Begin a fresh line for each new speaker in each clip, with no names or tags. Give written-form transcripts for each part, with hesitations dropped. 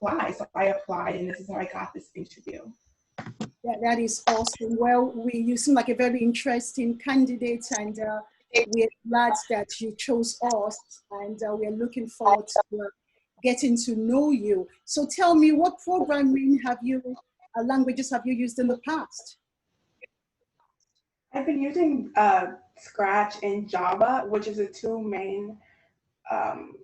apply. So I applied, and this is how I got this interview.
Yeah, that is awesome. Well, you seem like a very interesting candidate, and we're glad that you chose us, and we're looking forward to getting to know you. So tell me, what programming languages have you used in the past?
I've been using Scratch and Java, which is the two main um,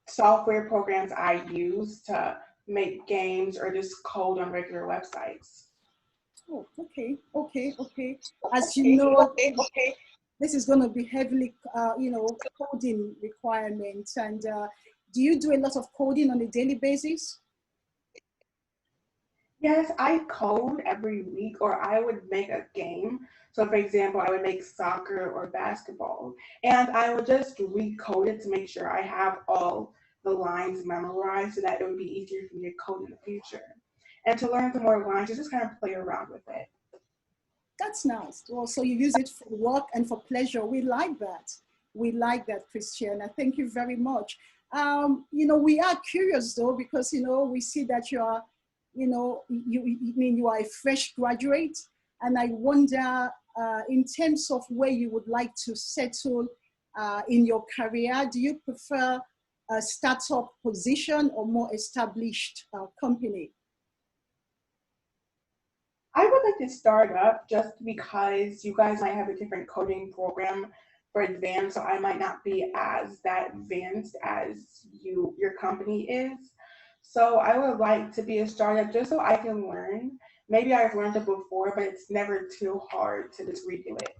software programs I use to make games or just code on regular websites.
Oh, okay. As you know, this is going to be heavily, coding requirements. And do you do a lot of coding on a daily basis?
Yes, I code every week, or I would make a game. So, for example, I would make soccer or basketball, and I would just recode it to make sure I have all the lines memorized so that it would be easier for me to code in the future. And to learn some more lines, you just kind of play around with it.
That's nice. Well, so you use it for work and for pleasure. We like that. We like that, Christiana. Thank you very much. We are curious though, because, we see that you are, you are a fresh graduate. And I wonder, in terms of where you would like to settle in your career, do you prefer a startup position or more established company?
I would like to start up just because you guys might have a different coding program for advanced, so I might not be as that advanced as your company is. So I would like to be a startup just so I can learn. Maybe I've learned it before, but it's never too hard to just redo it.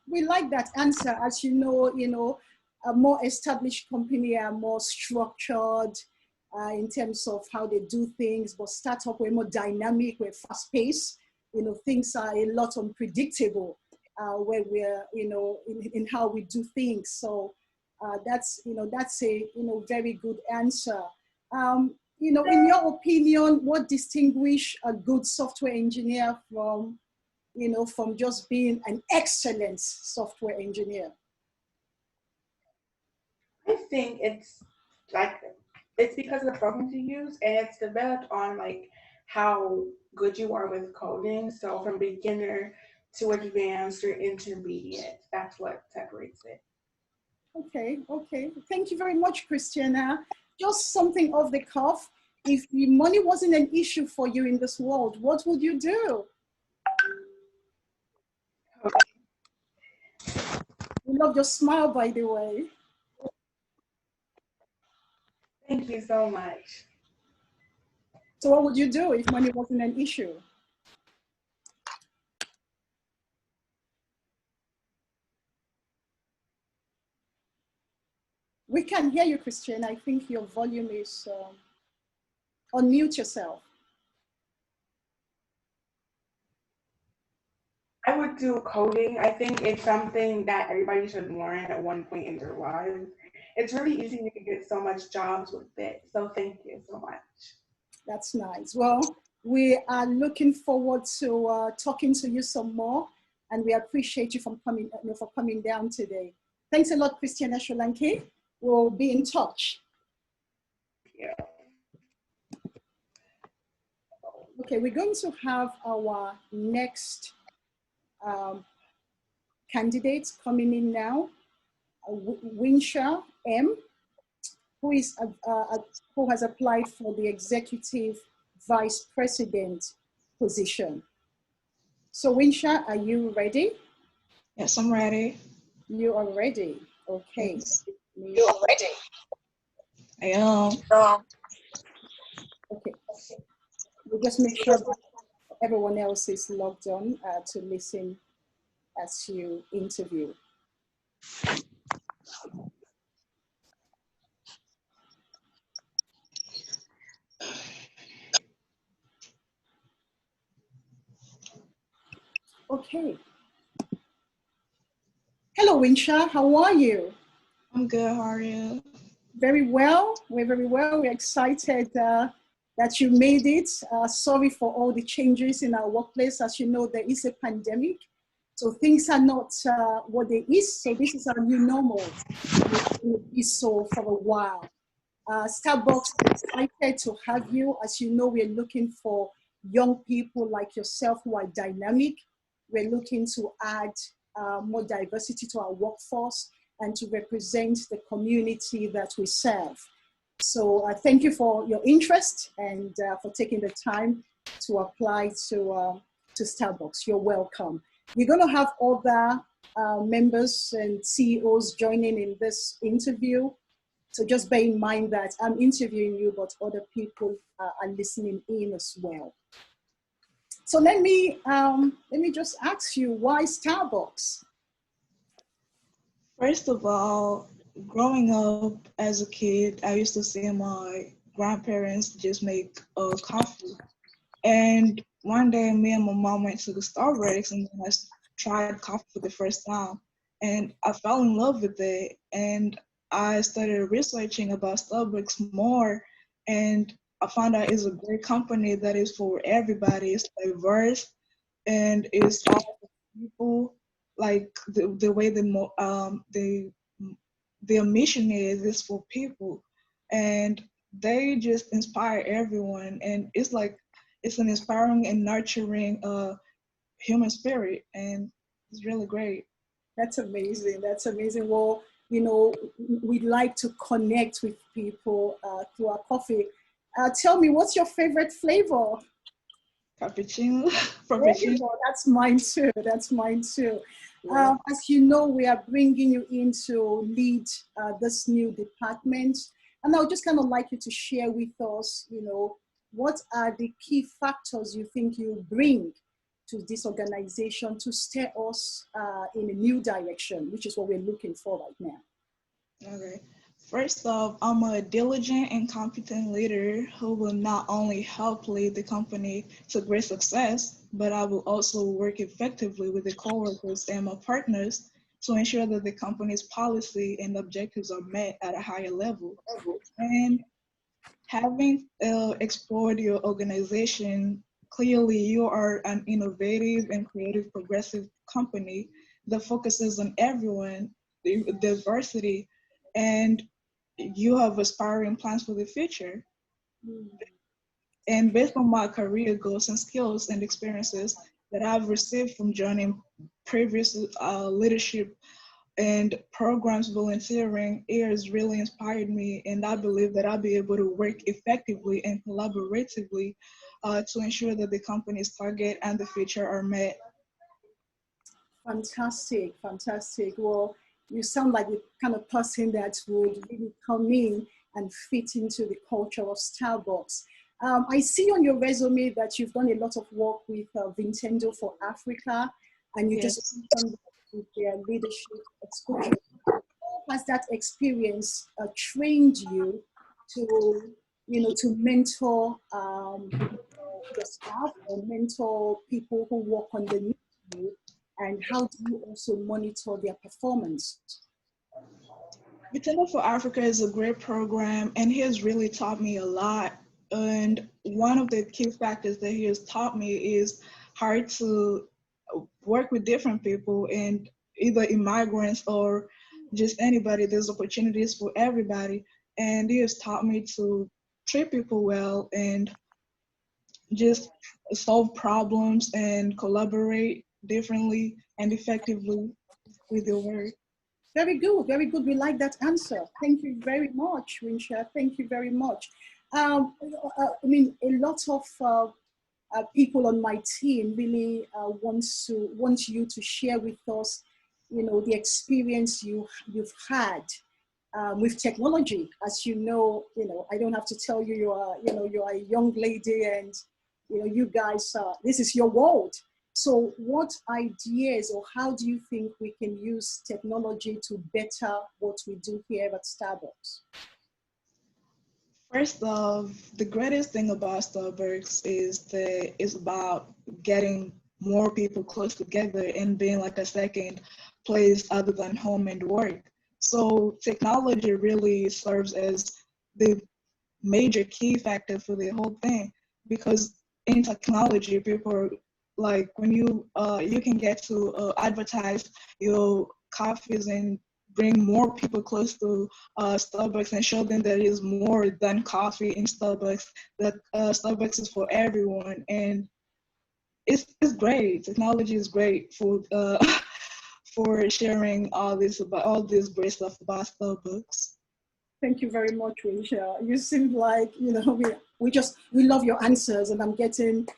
We like that answer. As you know, a more established company are more structured in terms of how they do things, but startup, we're more dynamic, we're fast paced. Things are a lot unpredictable where we're, in how we do things. So that's a, very good answer. In your opinion, what distinguishes a good software engineer from just being an excellent software engineer?
I think it's because of the programs you use, and it's developed on how good you are with coding. So from beginner to advanced or intermediate, that's what separates it.
Okay. Thank you very much, Christiana. Just something off the cuff. If the money wasn't an issue for you in this world, what would you do? We love your smile, by the way.
Thank you so much.
So what would you do if money wasn't an issue? We can hear you, Christian. I think your volume is, unmute yourself.
I would do coding. I think it's something that everybody should learn at one point in their lives. It's really easy. You can get so much jobs with it. So thank you so much.
That's nice. Well, we are looking forward to talking to you some more, and we appreciate you for coming down today. Thanks a lot, Christiana Solanke. We'll be in touch.
Yeah.
Okay, we're going to have our next candidates coming in now. Winsha M, who has applied for the executive vice president position. So Winsha, are you ready?
Yes, I'm ready.
You are ready. Okay.
Yes. You are ready. I am.
Okay. We'll just make sure that everyone else is logged on to listen as you interview. Okay. Hello, Winsha. How are you?
I'm good. How are you?
Very well. We're very well. We're excited that you made it. Sorry for all the changes in our workplace. As you know, there is a pandemic. So things are not what they is. So this is our new normal. It will be so for a while. Starbucks is excited to have you. As you know, we're looking for young people like yourself who are dynamic. We're looking to add more diversity to our workforce and to represent the community that we serve. So thank you for your interest and for taking the time to apply to Starbucks. You're welcome. We're going to have other members and CEOs joining in this interview. So just bear in mind that I'm interviewing you, but other people are listening in as well. So let me just ask you, why Starbucks?
First of all, growing up as a kid, I used to see my grandparents just make coffee. And one day, me and my mom went to the Starbucks and I tried coffee for the first time. And I fell in love with it. And I started researching about Starbucks more. And I found out it's a great company that is for everybody. It's diverse and it's all for people. Like the way their mission is for people. And they just inspire everyone. And it's like, it's an inspiring and nurturing human spirit, and it's really great.
That's amazing. That's amazing. Well, you know, we'd like to connect with people through our coffee. Tell me, what's your favorite flavor?
Cappuccino.
Frappuccino. That's mine too. That's mine too. Yeah. As you know, we are bringing you in to lead this new department. And I would just kind of like you to share with us, you know, what are the key factors you think you bring to this organization to steer us in a new direction, which is what we're looking for right now?
Okay. First off, I'm a diligent and competent leader who will not only help lead the company to great success, but I will also work effectively with the coworkers and my partners to ensure that the company's policy and objectives are met at a higher level. And having explored your organization, clearly you are an innovative and creative progressive company that focuses on everyone, diversity, and you have aspiring plans for the future. And based on my career goals and skills and experiences that I've received from joining previous leadership and programs volunteering, it has really inspired me, and I believe that I'll be able to work effectively and collaboratively to ensure that the company's target and the future are met.
Fantastic, fantastic. Well, you sound like the kind of person that would really come in and fit into the culture of Starbucks. I see on your resume that you've done a lot of work with Nintendo for Africa, and you just mentioned with their leadership exposure. How has that experience trained you to, you know, to mentor the staff or mentor people who work underneath you? And how do you also monitor their performance?
Nintendo for Africa is a great program, and he has really taught me a lot. And one of the key factors that he has taught me is how to work with different people, and either immigrants or just anybody. There's opportunities for everybody, and he has taught me to treat people well and just solve problems and collaborate differently and effectively with your work.
Very good, very good. We like that answer. Thank you very much, Winsha. Thank you very much. I mean, a lot of people on my team really want you to share with us, you know, the experience you've had with technology. As you know, I don't have to tell you, you are a young lady, and you guys, this is your world. So what ideas or how do you think we can use technology to better what we do here at Starbucks?
First off, the greatest thing about Starbucks is that it's about getting more people close together and being like a second place other than home and work. So technology really serves as the major key factor for the whole thing, because in technology, people are, like, when you can get to advertise your coffees and bring more people close to Starbucks and show them that it is more than coffee in Starbucks, that Starbucks is for everyone. And it's great. Technology is great for for sharing all this great stuff about Starbucks.
Thank you very much, Rachel. You seem like, we love your answers, and I'm getting,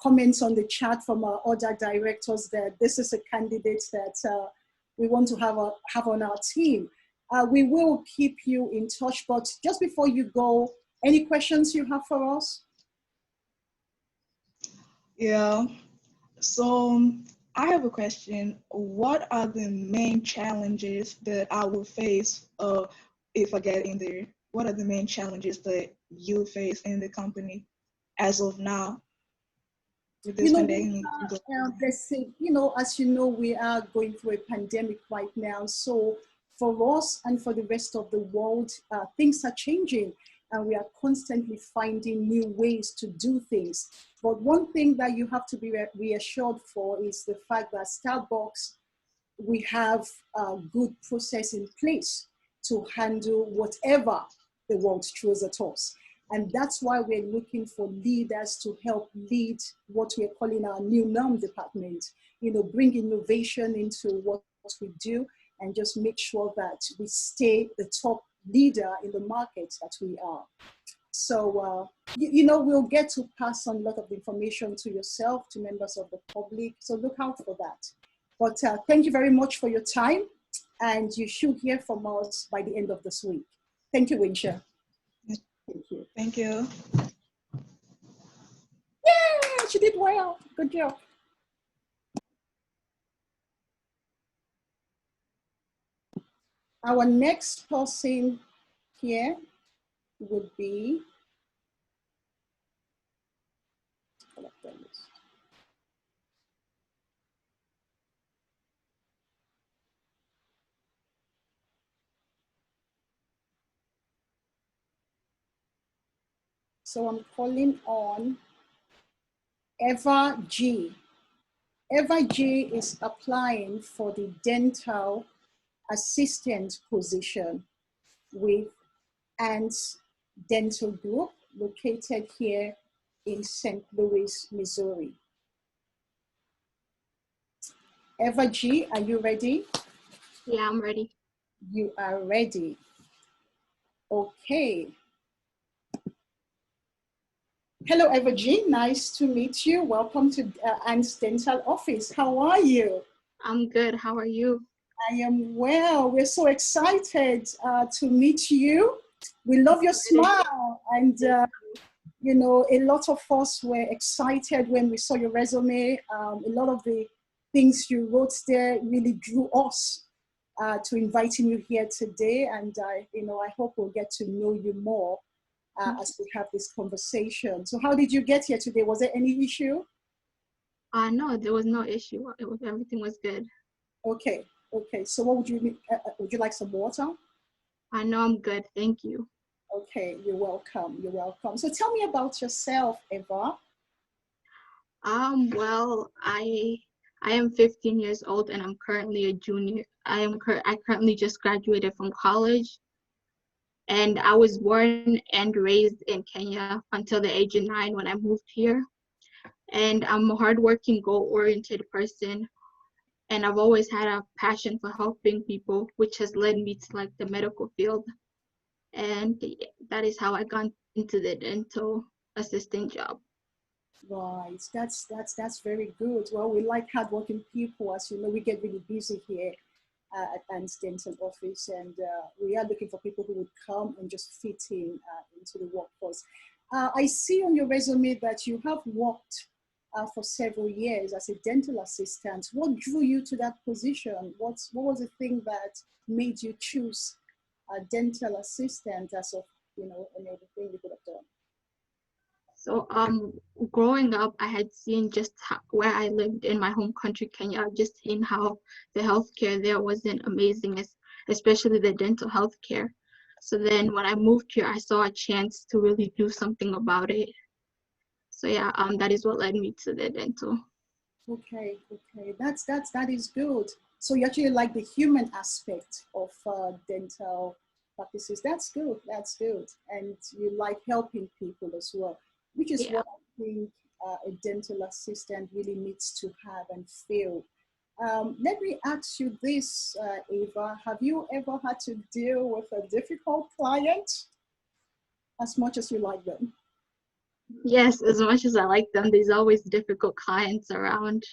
comments on the chat from our other directors that this is a candidate that we want to have on our team. We will keep you in touch, but just before you go, any questions you have for us?
Yeah. So I have a question. What are the main challenges that I will face if I get in there? What are the main challenges that you face in the company as of now with this pandemic?
As you know, we are going through a pandemic right now. So for us and for the rest of the world, things are changing, and we are constantly finding new ways to do things. But one thing that you have to be reassured for is the fact that Starbucks, we have a good process in place to handle whatever the world throws at us. And that's why we're looking for leaders to help lead what we're calling our new norm department, bring innovation into what we do, and just make sure that we stay the top leader in the market that we are. So, we'll get to pass on a lot of information to yourself, to members of the public. So look out for that. But thank you very much for your time. And you should hear from us by the end of this week. Thank you, Winsha. Thank you.
Thank you.
Yeah, she did well. Good job. Our next person here would be so I'm calling on Eva G. Eva G is applying for the dental assistant position with ANTS Dental Group, located here in St. Louis, Missouri. Eva G, are you ready?
Yeah, I'm ready.
You are ready. Okay. Hello, Eva G. Nice to meet you. Welcome to ANTS Dental Office. How are you?
I'm good. How are you?
I am well. We're so excited to meet you. We love your smile. And, a lot of us were excited when we saw your resume. A lot of the things you wrote there really drew us to inviting you here today. And, I hope we'll get to know you more as we have this conversation. So how did you get here today? Was there any issue?
No, there was no issue. Everything was good.
Okay. So what would you need? Would you like some water?
I know I'm good. Thank you.
Okay, you're welcome. You're welcome. So tell me about yourself, Eva.
Well, I am 15 years old and I'm currently a junior. I currently just graduated from college. And I was born and raised in Kenya until the age of 9 when I moved here. And I'm a hardworking, goal-oriented person. And I've always had a passion for helping people, which has led me to the medical field. And that is how I got into the dental assistant job.
Right, that's very good. Well, we like hardworking people. As you know, we get really busy here at ANTS Dental Office, and we are looking for people who would come and just fit in into the workforce. I see on your resume that you have worked for several years as a dental assistant. What drew you to that position? What was the thing that made you choose a dental assistant as of, any other thing you could have done?
So growing up, I had seen just where I lived in my home country, Kenya. I've just seen how the healthcare there wasn't amazing, especially the dental healthcare. So then when I moved here, I saw a chance to really do something about it. So yeah, that is what led me to the dental.
Okay, that is good. So you actually like the human aspect of dental practices. That's good. That's good. And you like helping people as well, which is
Yeah.
what I think a dental assistant really needs to have and feel. Let me ask you this, Ava. Have you ever had to deal with a difficult client as much as you like them?
Yes, as much as I like them, there's always difficult clients around.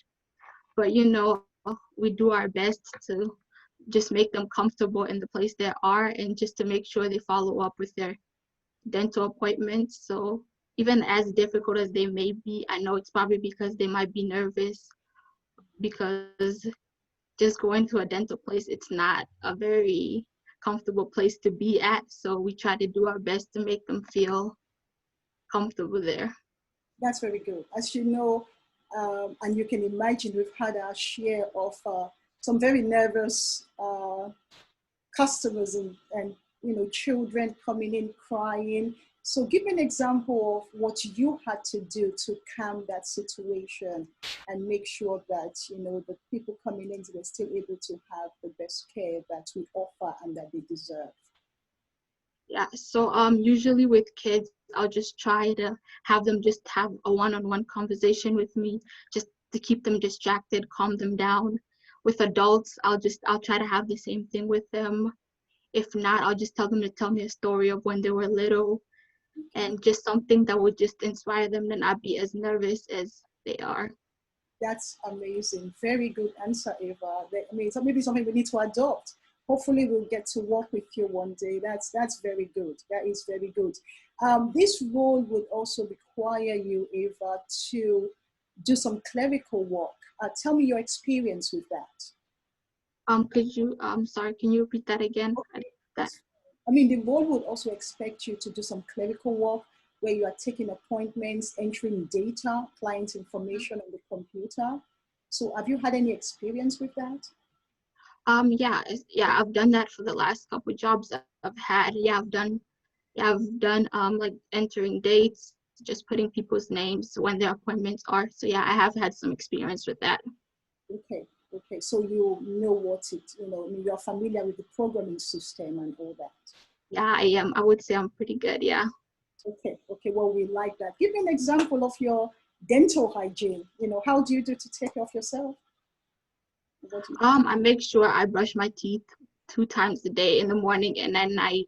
But you know, we do our best to just make them comfortable in the place they are and just to make sure they follow up with their dental appointments. So even as difficult as they may be, I know it's probably because they might be nervous because just going to a dental place, it's not a very comfortable place to be at. So we try to do our best to make them feel comfortable there.
That's very good. As you know, and you can imagine, we've had our share of some very nervous customers and you know, children coming in crying. So give me an example of what you had to do to calm that situation and make sure that, you know, the people coming in, they're still able to have the best care that we offer and that they deserve.
Yeah, so usually with kids, I'll just try to have them just have a one-on-one conversation with me, just to keep them distracted, calm them down. With adults, I'll try to have the same thing with them. If not, I'll just tell them to tell me a story of when they were little and just something that would just inspire them to not be as nervous as they are.
That's amazing. Very good answer, Eva. I mean, so maybe something we need to adopt. Hopefully we'll get to work with you one day. That's very good. That is very good. This role would also require you, Eva, to do some clerical work. Tell me your experience with that.
Could you, sorry, can you repeat that again?
I mean, the role would also expect you to do some clerical work where you are taking appointments, entering data, client information on the computer. So have you had any experience with that?
Yeah, I've done that for the last couple jobs that I've had. I've done like entering dates, just putting people's names when their appointments are. So yeah, I have had some experience with that.
Okay, okay. So you know what it, you know, you're familiar with the programming system and all that.
Yeah, I am. I would say I'm pretty good, yeah.
Okay, okay. Well, we like that. Give me an example of your dental hygiene. You know, how do you do to take care of yourself?
I make sure I brush my teeth 2 times a day, in the morning and at night.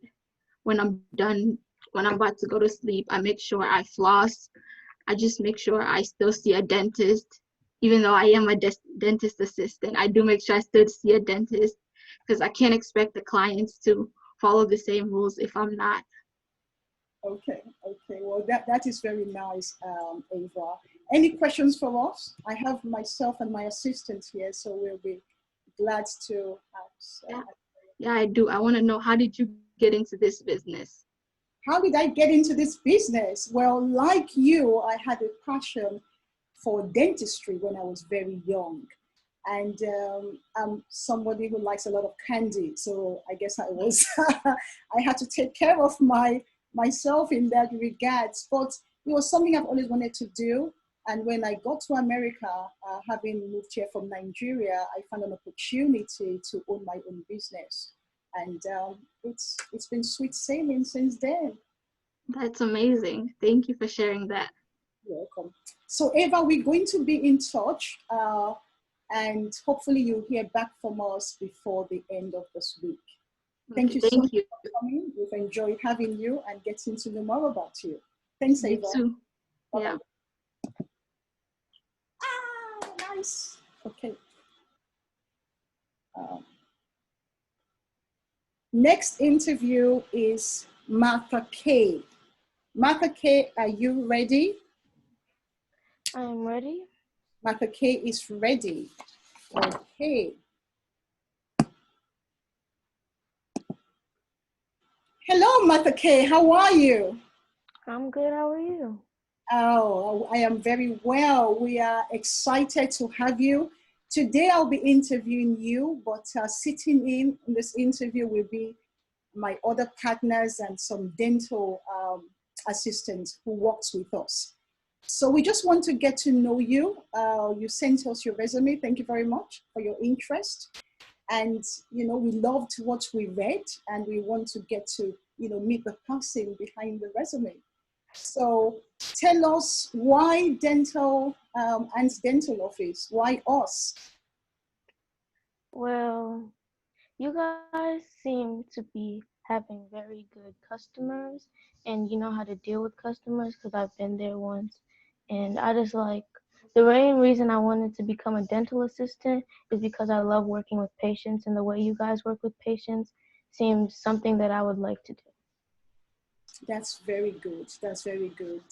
When I'm done, when I'm about to go to sleep, I make sure I floss. I just make sure I still see a dentist. Even though I am a dentist assistant, I do make sure I still see a dentist because I can't expect the clients to follow the same rules if I'm not.
Okay, okay. Well, that is very nice, Ava. Any questions for us? I have myself and my assistant here, so we'll be glad to ask.
Yeah, I do. I want to know, how did you get into this business?
How did I get into this business? Well, like you, I had a passion for dentistry when I was very young. And I'm somebody who likes a lot of candy. So I guess I was, I had to take care of myself in that regards. But it was something I've always wanted to do. And when I got to America, having moved here from Nigeria, I found an opportunity to own my own business. And it's been sweet sailing since then.
That's amazing. Thank you for sharing that.
You're welcome. So Ava, we're going to be in touch and hopefully you'll hear back from us before the end of this week. Thank you so much for coming. We've enjoyed having you and getting to know more about you. Thanks, Ava.
You too. Yeah.
Ah, nice. Okay. Next interview is Martha K. Martha K, are you ready?
I'm ready.
Martha K is ready. Okay. Hello, Martha K. How are you?
I'm good. How are you?
Oh, I am very well. We are excited to have you. Today I'll be interviewing you, but sitting in this interview will be my other partners and some dental assistants who works with us. So we just want to get to know you. You sent us your resume. Thank you very much for your interest. And, you know, we loved what we read and we want to get to, you know, meet the person behind the resume. So tell us why dental and dental office, why us?
Well, you guys seem to be having very good customers and you know how to deal with customers because I've been there once. And I just like the main reason I wanted to become a dental assistant is because I love working with patients, and the way you guys work with patients seems something that I would like to do.
That's very good. That's very good.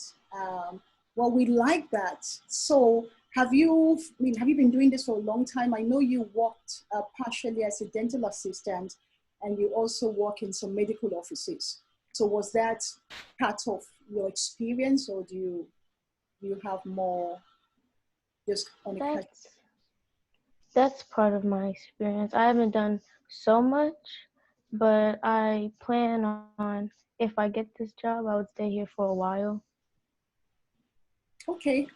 Well, we like that. So have you, I mean, have you been doing this for a long time? I know you worked partially as a dental assistant and you also work in some medical offices. So was that part of your experience, or do you have more just on a casual?
That's part of my experience. I haven't done so much, but I plan on, if I get this job, I would stay here for a while.
Okay.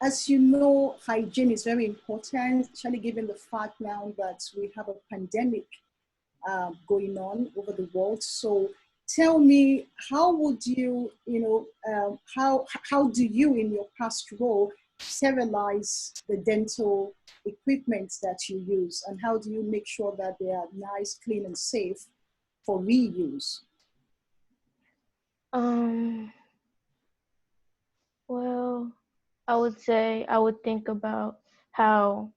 As you know, hygiene is very important, especially given the fact now that we have a pandemic going on over the world. So tell me, how would you, how do you in your past role sterilize the dental equipment that you use? And how do you make sure that they are nice, clean, and safe for reuse?
Well, I would say I would think about how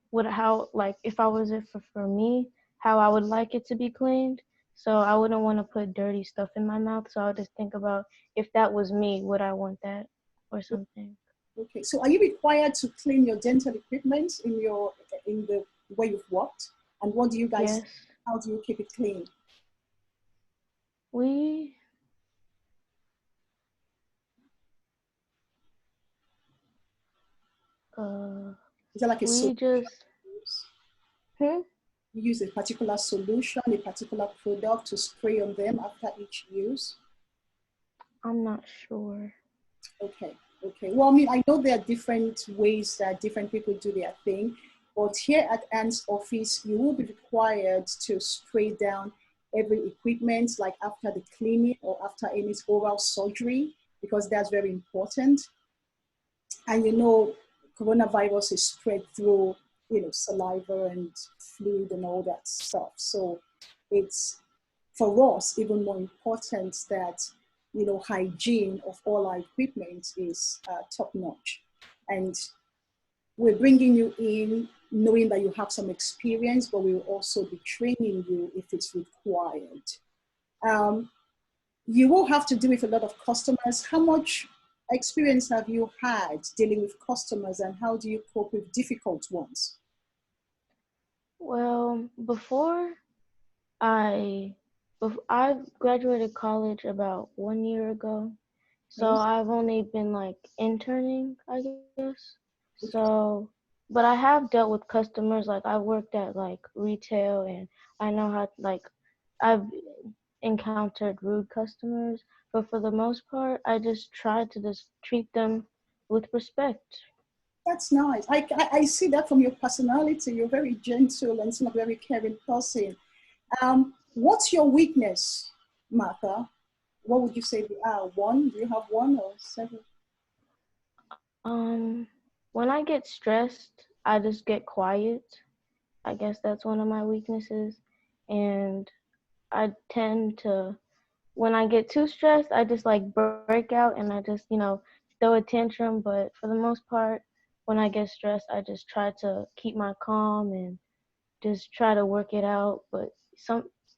like if I was it for me, how I would like it to be cleaned. So I wouldn't want to put dirty stuff in my mouth. So I would just think about if that was me, would I want that or something?
Okay, so are you required to clean your dental equipment in the way you've worked? And what do you guys,
Yes.
how do you keep it clean?
We
Is it like a
we
solution?
just
You use a particular solution, a particular product to spray on them after each use?
I'm not sure.
Okay. Well, I mean, I know there are different ways that different people do their thing, but here at Anne's office, you will be required to spray down every equipment, like after the cleaning or after any oral surgery, because that's very important. And you know, coronavirus is spread through, you know, saliva and fluid and all that stuff. So it's, for us, even more important that, you know, hygiene of all our equipment is top notch. And we're bringing you in knowing that you have some experience, but we will also be training you if it's required. You will have to deal with a lot of customers. How much experience have you had dealing with customers, and how do you cope with difficult ones?
Well, I I graduated college about 1 year ago, so
Yes.
I've only been like interning, I guess. So, but I have dealt with customers. Like I worked at like retail, and I know how like I've encountered rude customers, but for the most part, I just try to just treat them with respect.
That's nice. I see that from your personality. You're very gentle and a very caring person. What's your weakness, Martha? What would you say they are? One? Do you have one or several?
When I get stressed, I just get quiet. I guess that's one of my weaknesses. And I tend to, when I get too stressed, I just like break out and I just, throw a tantrum. But for the most part, when I get stressed, I just try to keep my calm and just try to work it out. But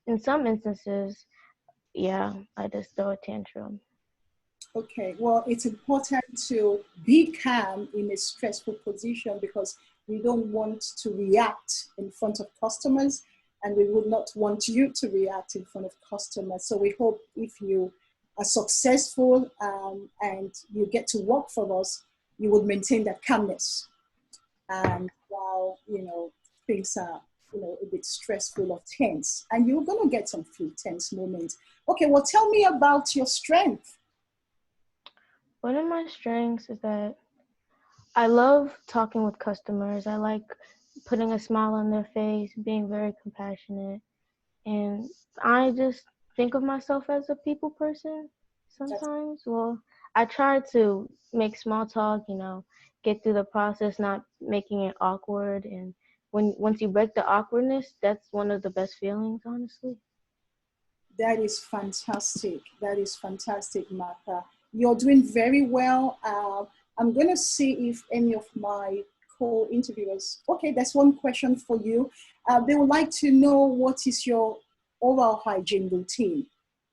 in some instances, yeah, I just throw a tantrum.
Okay, well, it's important to be calm in a stressful position because we don't want to react in front of customers, and we would not want you to react in front of customers. So we hope if you are successful and you get to work for us, you would maintain that calmness. And while, you know, things are, you know, a bit stressful or tense, and you're gonna get some few tense moments. Okay, well, tell me about your strength.
One of my strengths is that I love talking with customers. I like putting a smile on their face, being very compassionate, and I just think of myself as a people person sometimes. Well, I try to make small talk, get through the process, not making it awkward. And once you break the awkwardness, that's one of the best feelings, honestly.
That is fantastic. That is fantastic, Martha. You're doing very well. I'm going to see if any of my co-interviewers, okay, that's one question for you. They would like to know what is your oral hygiene routine.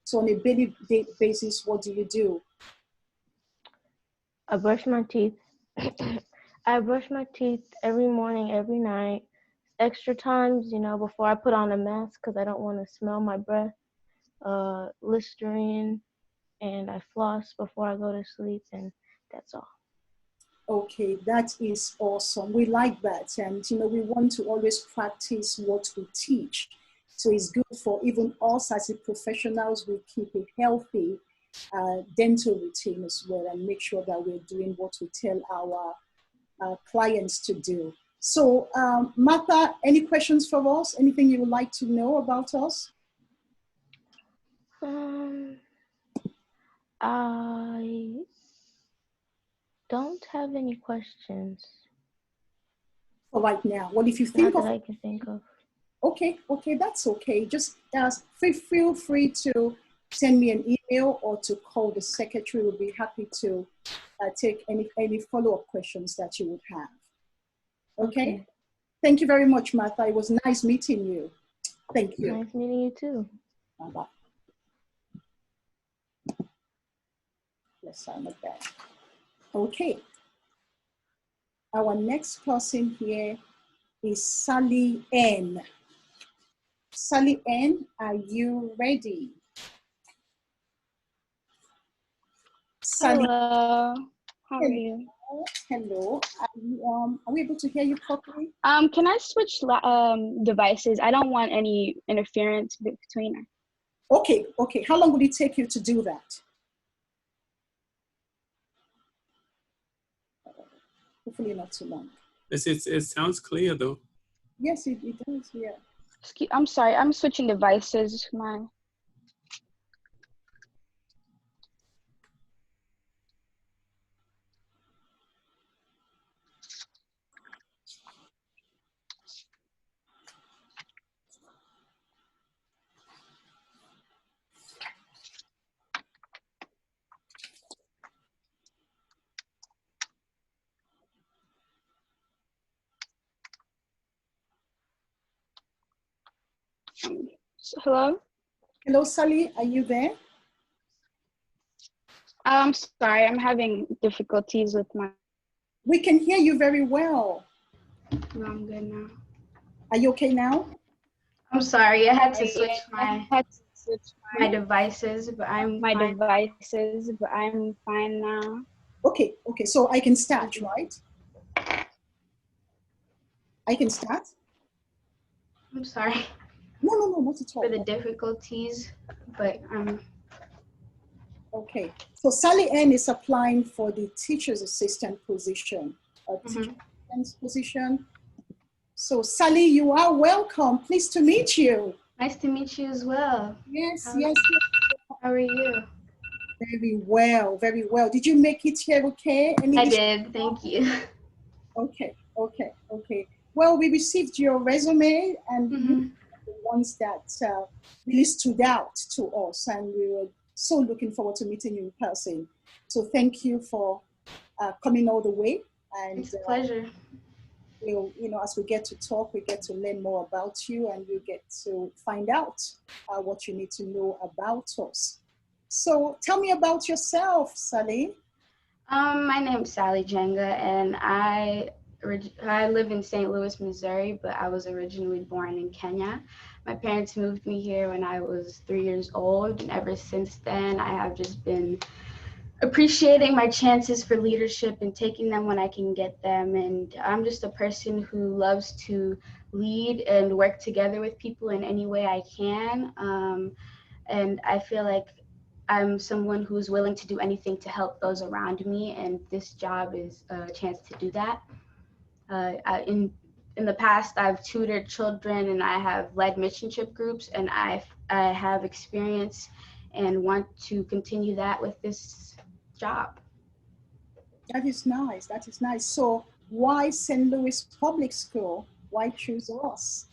So on a daily basis, what do you do?
I brush my teeth. I brush my teeth every morning, every night. Extra times, before I put on a mask because I don't want to smell my breath. Listerine, and I floss before I go to sleep, and that's all.
Okay, that is awesome. We like that. And, we want to always practice what we teach. So it's good for even us as a professionals, we keep a healthy dental routine as well and make sure that we're doing what we tell our clients to do. So Martha, any questions for us? Anything you would like to know about us?
I don't have any questions.
For right now. Well, if you think
Not that I can think of.
Okay, that's okay. Just feel free to send me an email or to call the secretary. We'll be happy to take any follow-up questions that you would have. Okay? Thank you very much, Martha. It was nice meeting you. Thank you.
Nice meeting you too.
Bye-bye. Let's sign it back. Okay. Our next person here is Sally N. Sally N, are you ready? Sally.
Hello, how are you?
Hello, are we able to hear you properly?
Can I switch devices? I don't want any interference between.
Okay, how long will it take you to do that? Hopefully not too long.
It sounds clear though.
Yes, it does, yeah.
I'm sorry, I'm switching devices. Hello?
Hello, Sally, are you there?
I'm sorry, I'm having difficulties with my.
We can hear you very well.
No, I'm good now.
Are you okay now?
I'm sorry, I had to switch my devices, but I'm fine now.
Okay, so I can start, right? I can start?
I'm sorry.
No, not at all.
For the difficulties, but
Okay, so Sally N is applying for the teacher's assistant position, teacher's assistant position. So Sally, you are welcome. Pleased to meet you.
Nice to meet you as well.
Yes.
How are you?
Very well, very well. Did you make it here okay?
I did, thank you.
Okay. Well, we received your resume and the ones that really stood out to us, and we were so looking forward to meeting you in person. So thank you for coming all the way. And
it's a pleasure.
As we get to talk, we get to learn more about you, and you get to find out what you need to know about us. So tell me about yourself, Sally.
My name's Sally Jenga, and I live in St. Louis, Missouri, but I was originally born in Kenya. My parents moved me here when I was 3 years old, and ever since then, I have just been appreciating my chances for leadership and taking them when I can get them. And I'm just a person who loves to lead and work together with people in any way I can. And I feel like I'm someone who's willing to do anything to help those around me, and this job is a chance to do that. In the past, I've tutored children and I have led mission trip groups, and I have experience and want to continue that with this job.
That is nice. That is nice. So why St. Louis Public School? Why choose us?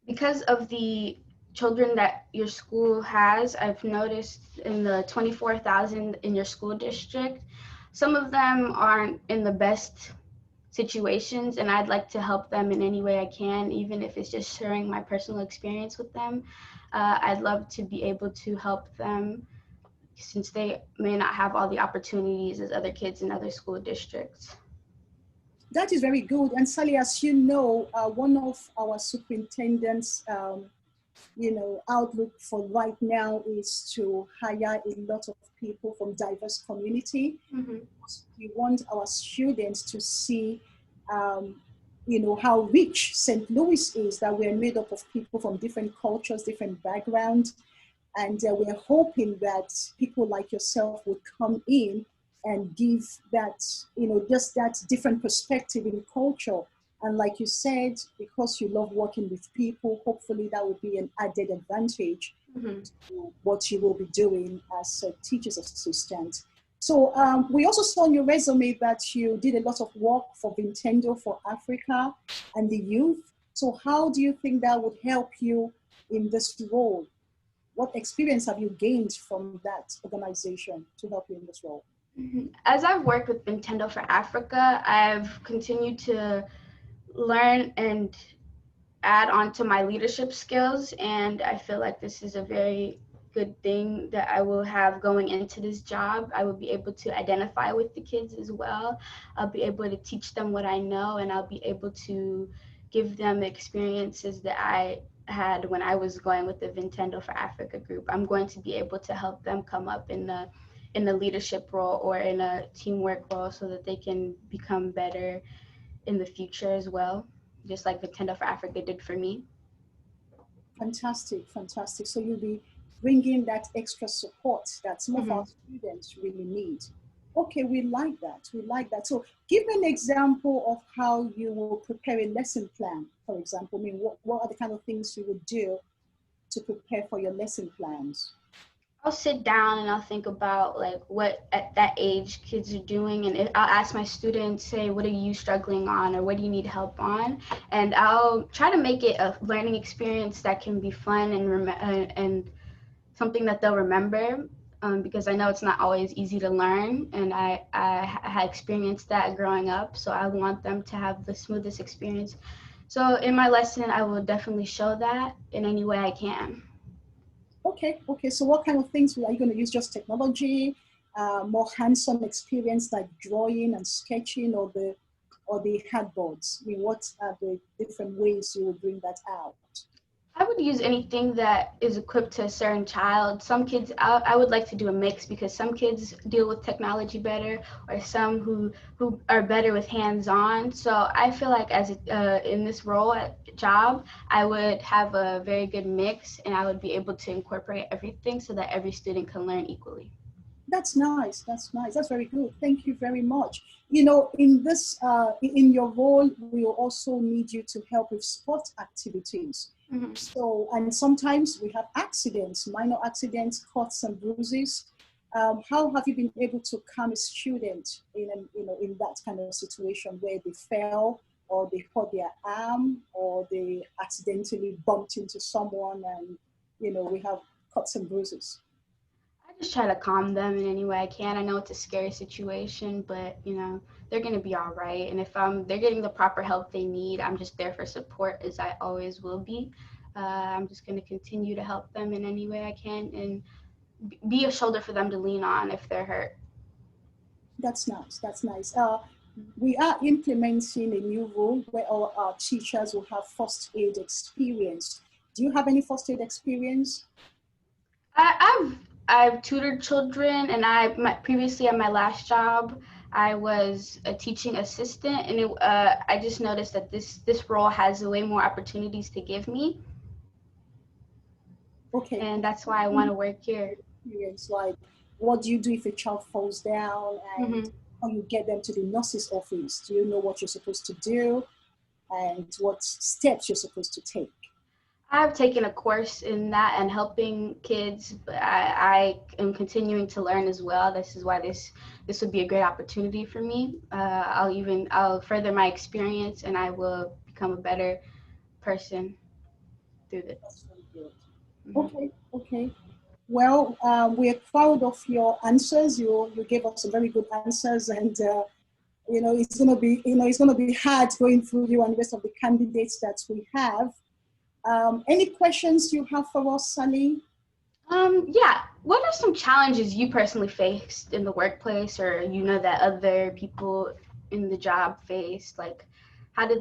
Because of the children that your school has, I've noticed in the 24,000 in your school district, some of them aren't in the best situations, and I'd like to help them in any way I can, even if it's just sharing my personal experience with them. I'd love to be able to help them since they may not have all the opportunities as other kids in other school districts.
That is very good. And Sally, as you know, one of our superintendents, outlook for right now is to hire a lot of people from diverse community.
Mm-hmm.
We want our students to see, how rich St. Louis is, that we're made up of people from different cultures, different backgrounds. And we're hoping that people like yourself would come in and give that, just that different perspective in culture. And like you said, because you love working with people, hopefully that will be an added advantage to what you will be doing as a teacher's assistant. So we also saw on your resume that you did a lot of work for Vintendo for Africa and the youth. So how do you think that would help you in this role? What experience have you gained from that organization to help you in this role?
As I've worked with Vintendo for Africa, I've continued to learn and add on to my leadership skills, and I feel like this is a very good thing that I will have going into this job. I will be able to identify with the kids as well. I'll be able to teach them what I know, and I'll be able to give them the experiences that I had when I was going with the Vintendo for Africa group. I'm going to be able to help them come up in a leadership role or in a teamwork role so that they can become better in the future as well, just like Vintendo for Africa did for me.
Fantastic, fantastic. So you'll be bringing that extra support that some of our students really need. Okay, we like that, we like that. So give me an example of how you will prepare a lesson plan, for example. I mean, what are the kind of things you would do to prepare for your lesson plans?
I'll sit down and I'll think about like what at that age kids are doing, and I'll ask my students, say, what are you struggling on or what do you need help on? And I'll try to make it a learning experience that can be fun and something that they'll remember, because I know it's not always easy to learn, and I had experienced that growing up, so I want them to have the smoothest experience. So in my lesson, I will definitely show that in any way I can.
Okay. So what kind of things are you going to use? Just technology, more hands-on experience like drawing and sketching, or the hardboards? I mean, what are the different ways you will bring that out?
I would use anything that is equipped to a certain child. Some kids, I would like to do a mix, because some kids deal with technology better, or some who are better with hands-on. So I feel like as in this role at job, I would have a very good mix, and I would be able to incorporate everything so that every student can learn equally.
That's nice. That's nice. That's very good. Thank you very much. In this, in your role, we will also need you to help with sport activities. So, and sometimes we have accidents, minor accidents, cuts and bruises. How have you been able to calm a student in that kind of situation where they fell, or they hurt their arm, or they accidentally bumped into someone, and we have cuts and bruises?
I just try to calm them in any way I can. I know it's a scary situation, but they're going to be all right. And if they're getting the proper help they need, I'm just there for support, as I always will be. I'm just going to continue to help them in any way I can and be a shoulder for them to lean on if they're hurt.
That's nice. That's nice. We are implementing a new rule where all our teachers will have first aid experience. Do you have any first aid experience?
I've tutored children, and previously at my last job, I was a teaching assistant, and I just noticed that this role has way more opportunities to give me.
Okay.
And that's why I want to work here.
experience? Like, what do you do if a child falls down and
Mhm.
how you get them to the nurse's office? Do you know what you're supposed to do and what steps you're supposed to take?
I've taken a course in that and helping kids, but I am continuing to learn as well. This is why this would be a great opportunity for me. I'll further my experience and I will become a better person through this.
That's very good.
Mhm.
Okay, okay. Well, we're proud of your answers. You gave us some very good answers, and it's gonna be hard going through you and the rest of the candidates that we have. Any questions you have for us, Sally?
Yeah. What are some challenges you personally faced in the workplace, or that other people in the job faced? Like, what did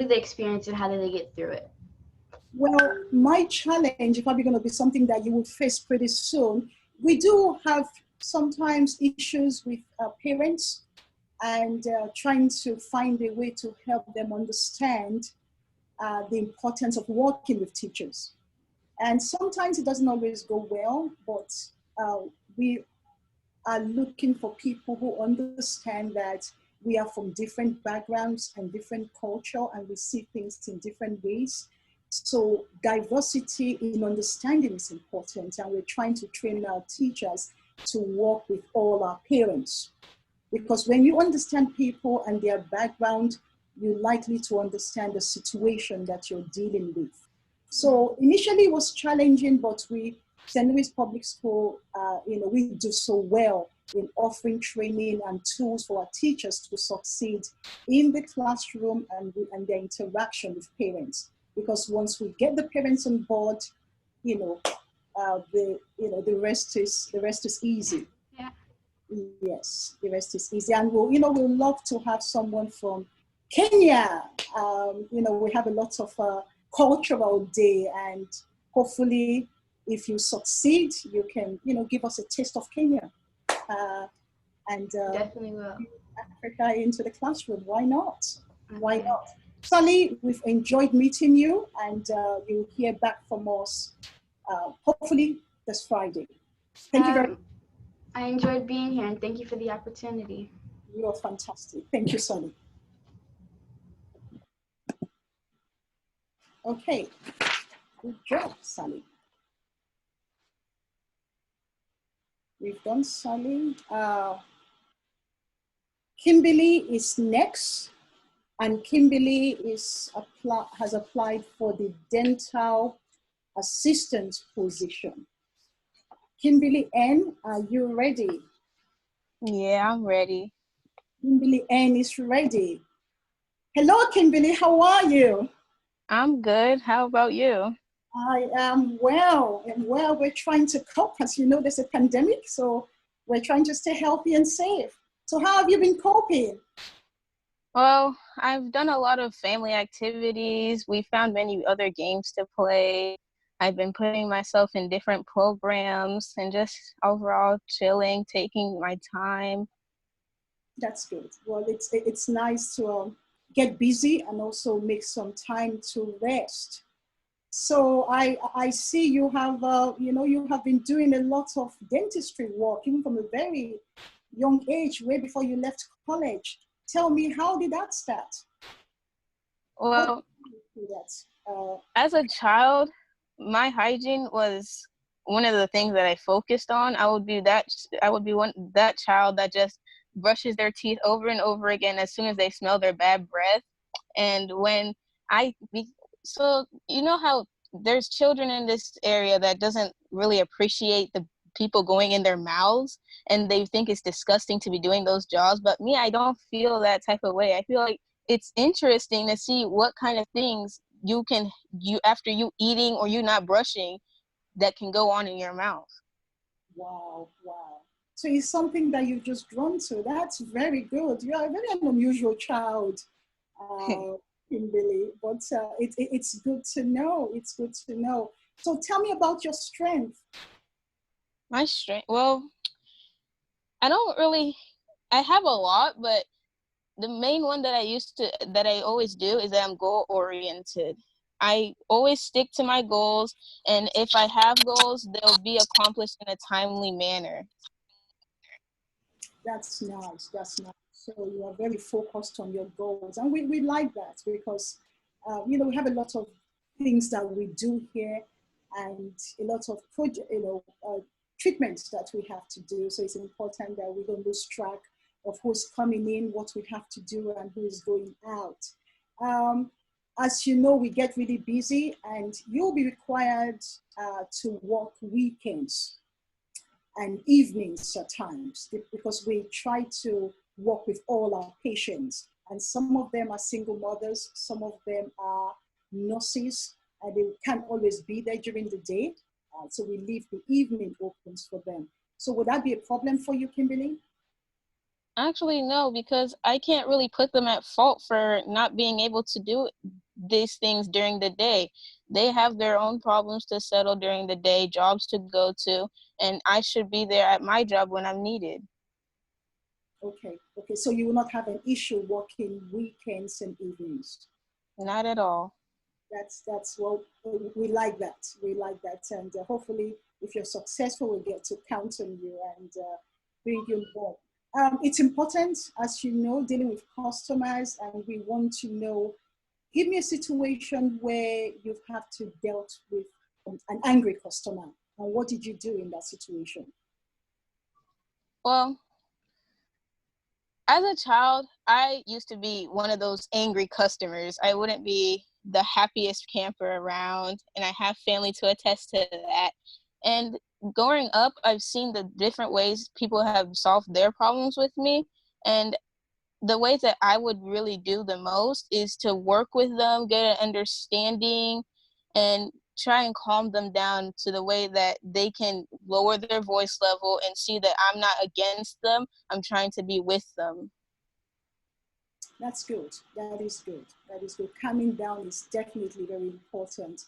they experience, and how did they get through it?
Well, my challenge is probably going to be something that you will face pretty soon. We do have sometimes issues with parents and trying to find a way to help them understand the importance of working with teachers. And sometimes it doesn't always go well, but we are looking for people who understand that we are from different backgrounds and different culture and we see things in different ways. So diversity in understanding is important, and we're trying to train our teachers to work with all our parents. Because when you understand people and their background, you're likely to understand the situation that you're dealing with. So initially it was challenging, but St. Louis Public School, we do so well in offering training and tools for our teachers to succeed in the classroom and their interaction with parents. Because once we get the parents on board, the rest is easy.
Yeah.
Yes, the rest is easy. And we'll love to have someone from Kenya. We have a lot of cultural day, and hopefully if you succeed, you can, give us a taste of Kenya and
Definitely will.
Africa into the classroom. Why not? Why
Okay.
not? Sally, we've enjoyed meeting you, and you'll hear back from us hopefully this Friday. Thank you very much.
I enjoyed being here, and thank you for the opportunity.
You're fantastic. Thank you, Sally. Okay, good job, Sally. We've done Sally. Kimberly is next, and Kimberly has applied for the dental assistant position. Kimberly N, are you ready?
Yeah, I'm ready.
Kimberly N is ready. Hello, Kimberly, how are you?
I'm good. How about you?
I am well, and we're trying to cope. As you know, there's a pandemic, so we're trying to stay healthy and safe. So how have you been coping?
Well, I've done a lot of family activities. We found many other games to play. I've been putting myself in different programs and just overall chilling, taking my time.
That's good. Well, it's nice to get busy and also make some time to rest. So I see you have you have been doing a lot of dentistry work even from a very young age, way before you left college. Tell me, how did that start?
Well, as a child, my hygiene was one of the things that I focused on. I would be that child that just brushes their teeth over and over again as soon as they smell their bad breath. And when so you know how there's children in this area that doesn't really appreciate the people going in their mouths, and they think it's disgusting to be doing those jobs. But me, I don't feel that type of way. I feel like it's interesting to see what kind of things you after you eating or you not brushing that can go on in your mouth.
Wow. So it's something that you've just drawn to. That's very good. You are a very unusual child, Kimberly, but it's good to know. It's good to know. So tell me about your strength.
My strength, well, I have a lot, but the main one that I always do is that I'm goal oriented. I always stick to my goals, and if I have goals, they'll be accomplished in a timely manner.
That's nice. That's nice. So you are very focused on your goals, and we like that because we have a lot of things that we do here, and a lot of treatments that we have to do. So it's important that we don't lose track of who's coming in, what we have to do, and who is going out. As you know, we get really busy, and you'll be required to work weekends and evenings at times, because we try to work with all our patients. And some of them are single mothers, some of them are nurses, and they can't always be there during the day. So we leave the evening opens for them. So would that be a problem for you, Kimberly?
Actually, no, because I can't really put them at fault for not being able to do these things during the day. They have their own problems to settle during the day, jobs to go to, and I should be there at my job when I'm needed.
Okay, so you will not have an issue working weekends and evenings?
Not at all.
That's well, we like that. We like that, and hopefully, if you're successful, we'll get to count on you and bring you more. It's important, as you know, dealing with customers, and we want to know, give me a situation where you've had to dealt with an angry customer, and what did you do in that situation?
Well, as a child, I used to be one of those angry customers. I wouldn't be the happiest camper around, and I have family to attest to that. And growing up, I've seen the different ways people have solved their problems with me. And the ways that I would really do the most is to work with them, get an understanding, and try and calm them down to the way that they can lower their voice level and see that I'm not against them. I'm trying to be with them.
That's good. That is good. That is good. Calming down is definitely very important.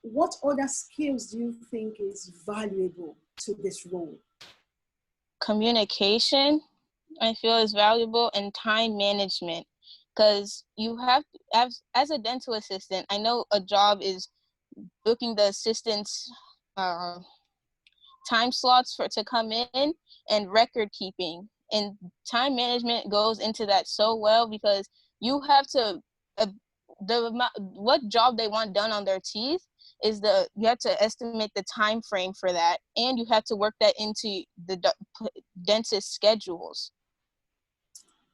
What other skills do you think is valuable to this role?
Communication, I feel, is valuable, and time management, because you have, as a dental assistant, I know a job is booking the assistants time slots to come in, and record keeping, and time management goes into that so well, because you have to what job they want done on their teeth is you have to estimate the time frame for that, and you have to work that into the dentist schedules.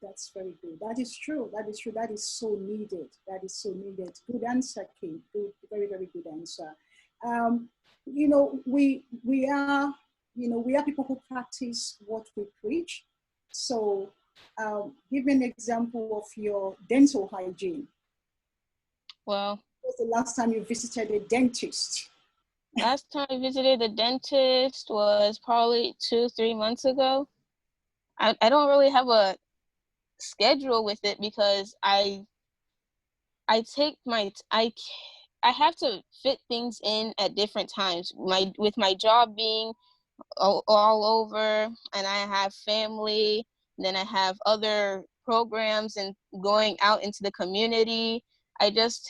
That's very good. That is true. That is true. That is so needed. That is so needed. Good answer, Kate. Good, very, very good answer. We are people who practice what we preach. So give me an example of your dental hygiene.
Well,
when was the last time you visited a dentist?
Last time I visited the dentist was probably 2-3 months ago. I don't really have a schedule with it, because I have to fit things in at different times. With my job being all over, and I have family, then I have other programs and going out into the community. I just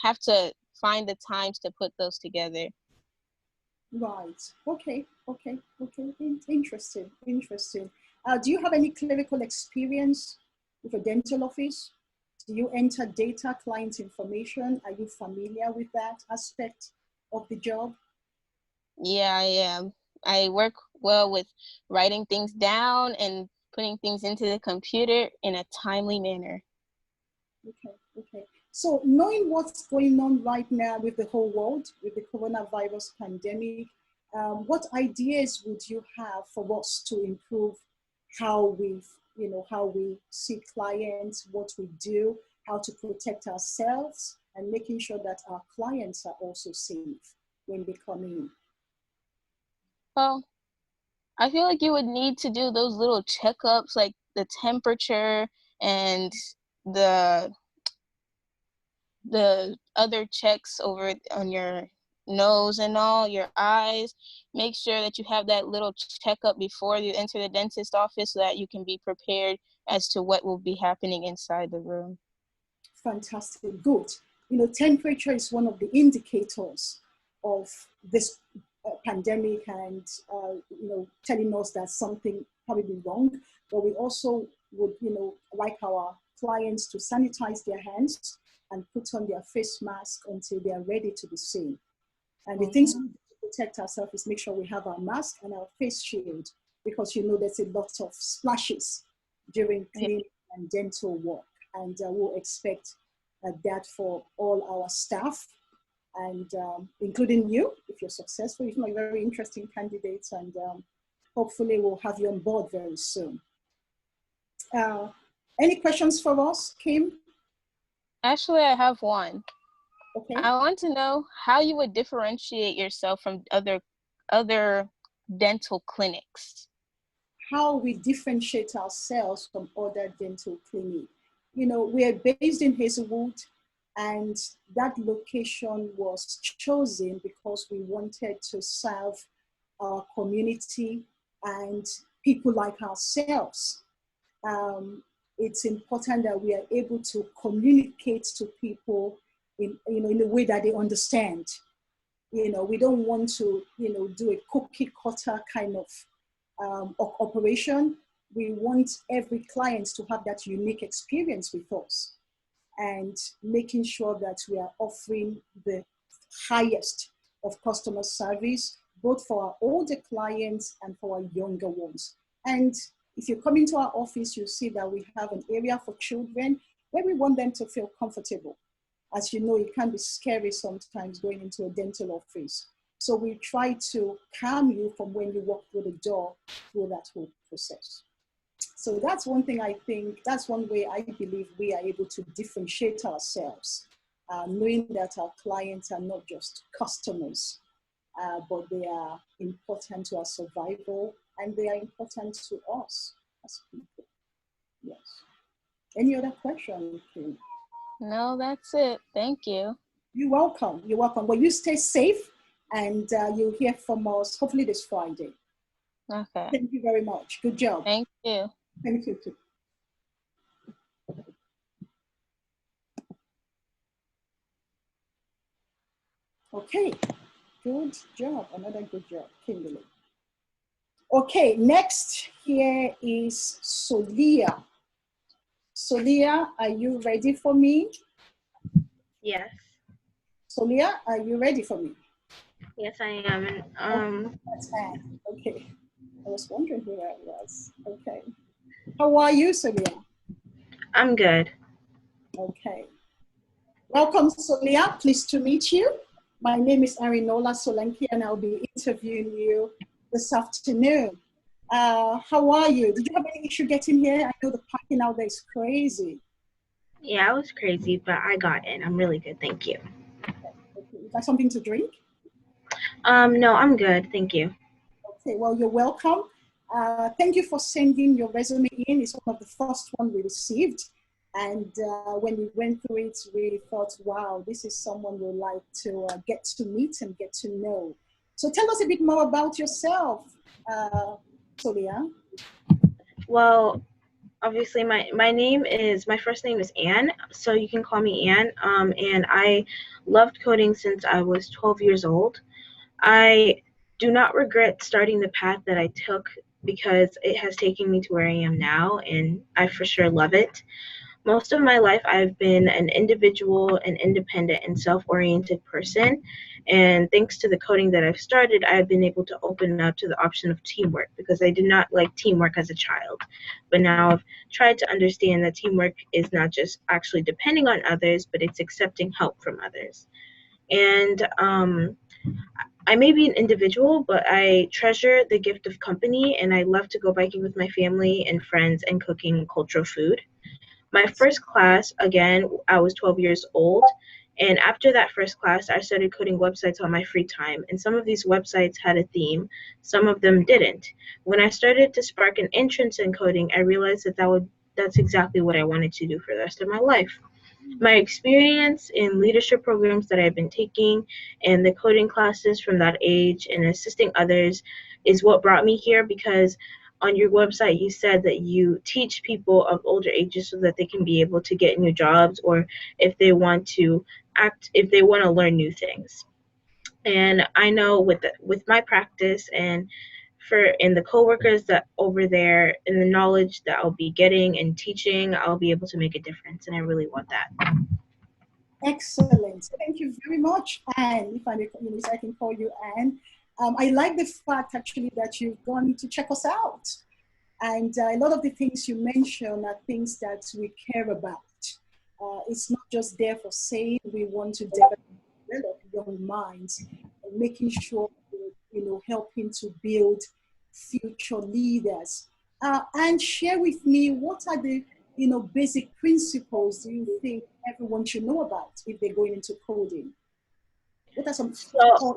have to find the times to put those together.
Right. Okay. Interesting. Do you have any clinical experience with a dental office? Do you enter data, client information? Are you familiar with that aspect of the job?
Yeah, I am. I work well with writing things down and putting things into the computer in a timely manner.
Okay. So knowing what's going on right now with the whole world, with the coronavirus pandemic, what ideas would you have for us to improve how we see clients, what we do, how to protect ourselves, and making sure that our clients are also safe when they come in?
Well, I feel like you would need to do those little checkups, like the temperature and the other checks over on your nose and all, your eyes. Make sure that you have that little checkup before you enter the dentist office, so that you can be prepared as to what will be happening inside the room.
Fantastic. Good. temperature is one of the indicators of this pandemic and, telling us that something probably wrong. But we also would, like our clients to sanitize their hands and put on their face mask until they are ready to be seen. And the things we do to protect ourselves is make sure we have our mask and our face shield, because there's a lot of splashes during cleaning and dental work. And we'll expect that for all our staff, and including you, if you're successful. You're a very interesting candidate, and hopefully we'll have you on board very soon. Any questions for us, Kim?
Actually, I have one.
Okay.
I want to know how you would differentiate yourself from other dental clinics.
How we differentiate ourselves from other dental clinics. We are based in Hazelwood, and that location was chosen because we wanted to serve our community and people like ourselves. It's important that we are able to communicate to people in a way that they understand. We don't want to, do a cookie cutter kind of operation. We want every client to have that unique experience with us, and making sure that we are offering the highest of customer service, both for our older clients and for our younger ones. And if you come into our office, you'll see that we have an area for children where we want them to feel comfortable. As you know, it can be scary sometimes going into a dental office. So we try to calm you from when you walk through the door through that whole process. So that's one thing that's one way I believe we are able to differentiate ourselves, knowing that our clients are not just customers, but they are important to our survival, and they are important to us as people. Yes. Any other question, Kim?
No, that's it. Thank you.
You're welcome. You're welcome. Well, you stay safe, and you'll hear from us hopefully this Friday.
Okay.
Thank you very much. Good job.
Thank you.
Thank you too. Okay, good job. Another good job, Kimberly. Okay, next here is Solia. Solia, are you ready for me?
Yes.
Solia, are you ready for me?
Yes, I am.
That's Anne. Okay. I was wondering who that was. Okay. How are you, Solia?
I'm good.
Okay. Welcome, Solia. Pleased to meet you. My name is Arinola Solanke, and I'll be interviewing you this afternoon. How are you? Did you have any issue getting here? I know the parking out there is crazy.
Yeah, it was crazy, but I got in. I'm really good, thank you.
Okay. You got something to drink?
No, I'm good, thank you.
Okay, well, you're welcome. Thank you for sending your resume in. It's one of the first one we received. And when we went through it, we thought, wow, this is someone we'd like to get to meet and get to know. So tell us a bit more about yourself, Solia.
Well, obviously my first name is Anne, so you can call me Anne. And I loved coding since I was 12 years old. I do not regret starting the path that I took because it has taken me to where I am now, and I for sure love it. Most of my life, I've been an individual, an independent, and self-oriented person. And thanks to the coding that I've started, I've been able to open up to the option of teamwork, because I did not like teamwork as a child. But now I've tried to understand that teamwork is not just actually depending on others, but it's accepting help from others. And I may be an individual, but I treasure the gift of company, and I love to go biking with my family and friends and cooking cultural food. My first class, again, I was 12 years old, and after that first class, I started coding websites on my free time, and some of these websites had a theme, some of them didn't. When I started to spark an interest in coding, I realized that's exactly what I wanted to do for the rest of my life. My experience in leadership programs that I've been taking and the coding classes from that age and assisting others is what brought me here, because on your website you said that you teach people of older ages so that they can be able to get new jobs, or if they want to want to learn new things. And I know with my practice and the coworkers that over there and the knowledge that I'll be getting and teaching, I'll be able to make a difference, and I really want that.
Excellent. Thank you very much, Anne. If I can call you Anne. I like the fact actually that you've gone to check us out. And a lot of the things you mentioned are things that we care about. It's not just there for saying we want to develop young minds and making sure we're, helping to build future leaders. And share with me, what are the basic principles do you think everyone should know about if they're going into coding? What are some core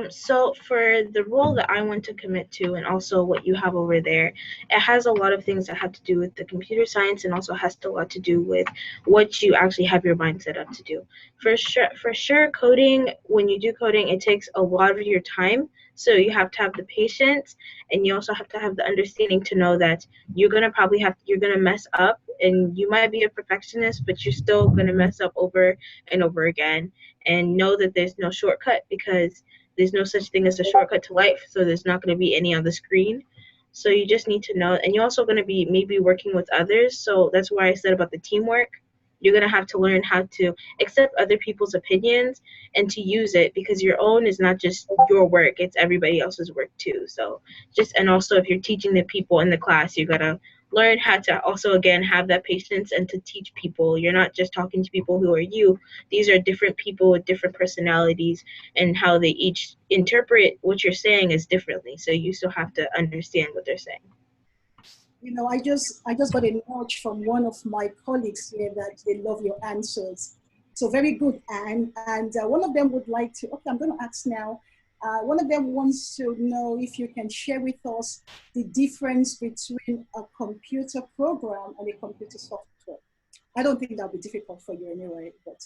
so for the role that I want to commit to, and also what you have over there, it has a lot of things that have to do with the computer science, and also has a lot to do with what you actually have your mind set up to do. For sure, coding, when you do coding, it takes a lot of your time. So you have to have the patience, and you also have to have the understanding to know that you're gonna mess up, and you might be a perfectionist, but you're still gonna mess up over and over again. And know that there's no shortcut, because there's no such thing as a shortcut to life. So there's not going to be any on the screen. So you just need to know, and you're also going to be maybe working with others. So that's why I said about the teamwork. You're going to have to learn how to accept other people's opinions and to use it, because your own is not just your work, it's everybody else's work too. So and also if you're teaching the people in the class, you got to learn how to also, again, have that patience and to teach people. You're not just talking to people who are you. These are different people with different personalities, and how they each interpret what you're saying is differently. So you still have to understand what they're saying.
I just got a nudge from one of my colleagues here that they love your answers. So very good, Anne. And one of them would like to, okay, I'm going to ask now. One of them wants to know if you can share with us the difference between a computer program and a computer software. I don't think that'll be difficult for you anyway, but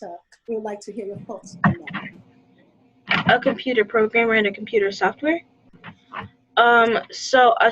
we would like to hear your thoughts on that.
A computer programmer and a computer software? So a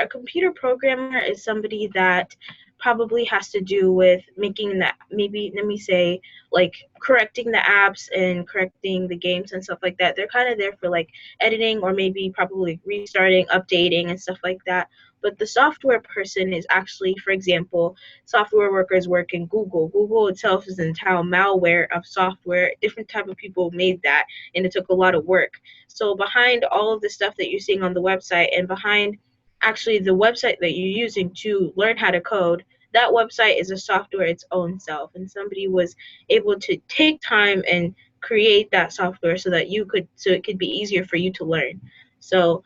computer programmer is somebody that probably has to do with making that, maybe, let me say, like correcting the apps and correcting the games and stuff like that. They're kind of there for like editing, or maybe probably restarting, updating and stuff like that. But the software person is actually, for example, software workers work in Google. Google itself is an entire malware of software. Different type of people made that, and it took a lot of work. So behind all of the stuff that you're seeing on the website, and behind actually the website that you're using to learn how to code, that website is a software its own self, and somebody was able to take time and create that software so it could be easier for you to learn. So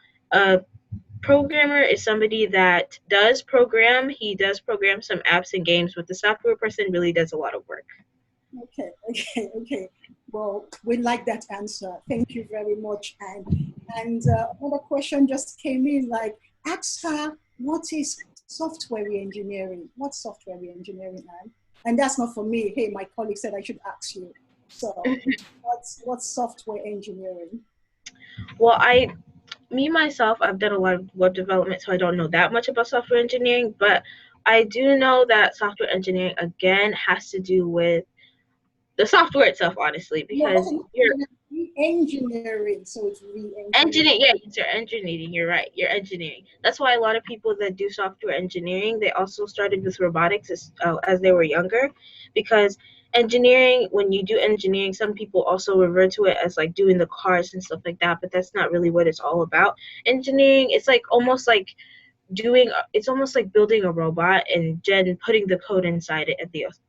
programmer is somebody that does program. He does program some apps and games, but the software person really does a lot of work.
Okay. Well, we like that answer. Thank you very much, Anne. And another question just came in, like, ask her, what is software engineering? What's software engineering, Anne? And that's not for me. Hey, my colleague said I should ask you. So what's software engineering?
Well, myself, I've done a lot of web development, so I don't know that much about software engineering, but I do know that software engineering, again, has to do with the software itself, honestly, because you're
engineering, so it's re-engineering.
Engineering, yeah, you're engineering, you're right, you're engineering. That's why a lot of people that do software engineering, they also started with robotics as they were younger, because engineering, when you do engineering, some people also refer to it as like doing the cars and stuff like that, but that's not really what it's all about. Engineering, it's like almost like building a robot and then putting the code inside it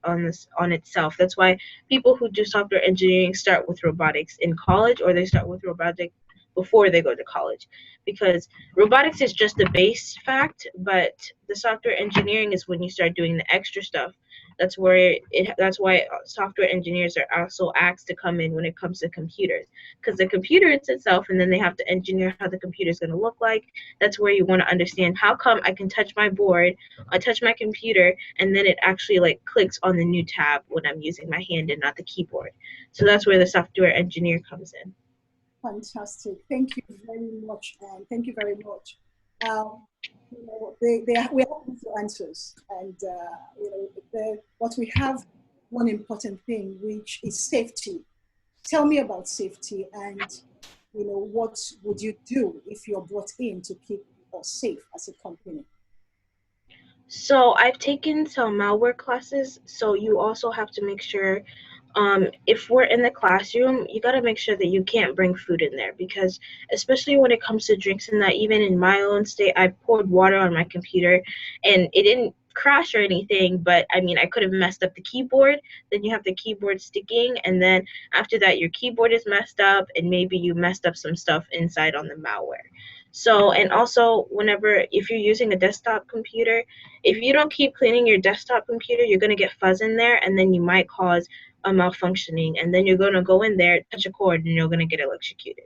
on itself. That's why people who do software engineering start with robotics in college, or they start with robotics before they go to college, because robotics is just the base fact, but the software engineering is when you start doing the extra stuff. That's why software engineers are also asked to come in when it comes to computers, because the computer is itself, and then they have to engineer how the computer is going to look like. That's where you want to understand, how come I can touch my board, I touch my computer, and then it actually like clicks on the new tab when I'm using my hand and not the keyboard. So that's where the software engineer comes in.
Fantastic. Thank you very much, Anne. Thank you very much. We have answers, and what we have one important thing, which is safety. Tell me about safety, and what would you do if you're brought in to keep us safe as a company?
So I've taken some malware classes, so you also have to make sure, if we're in the classroom, you got to make sure that you can't bring food in there, because especially when it comes to drinks and that, even in my own state, I poured water on my computer and it didn't crash or anything, but I mean, I could have messed up the keyboard. Then you have the keyboard sticking, and then after that, your keyboard is messed up, and maybe you messed up some stuff inside on the malware. So, and also, if you're using a desktop computer, if you don't keep cleaning your desktop computer, you're going to get fuzz in there, and then you might cause a malfunctioning, and then you're going to go in there, touch a cord, and you're going to get electrocuted.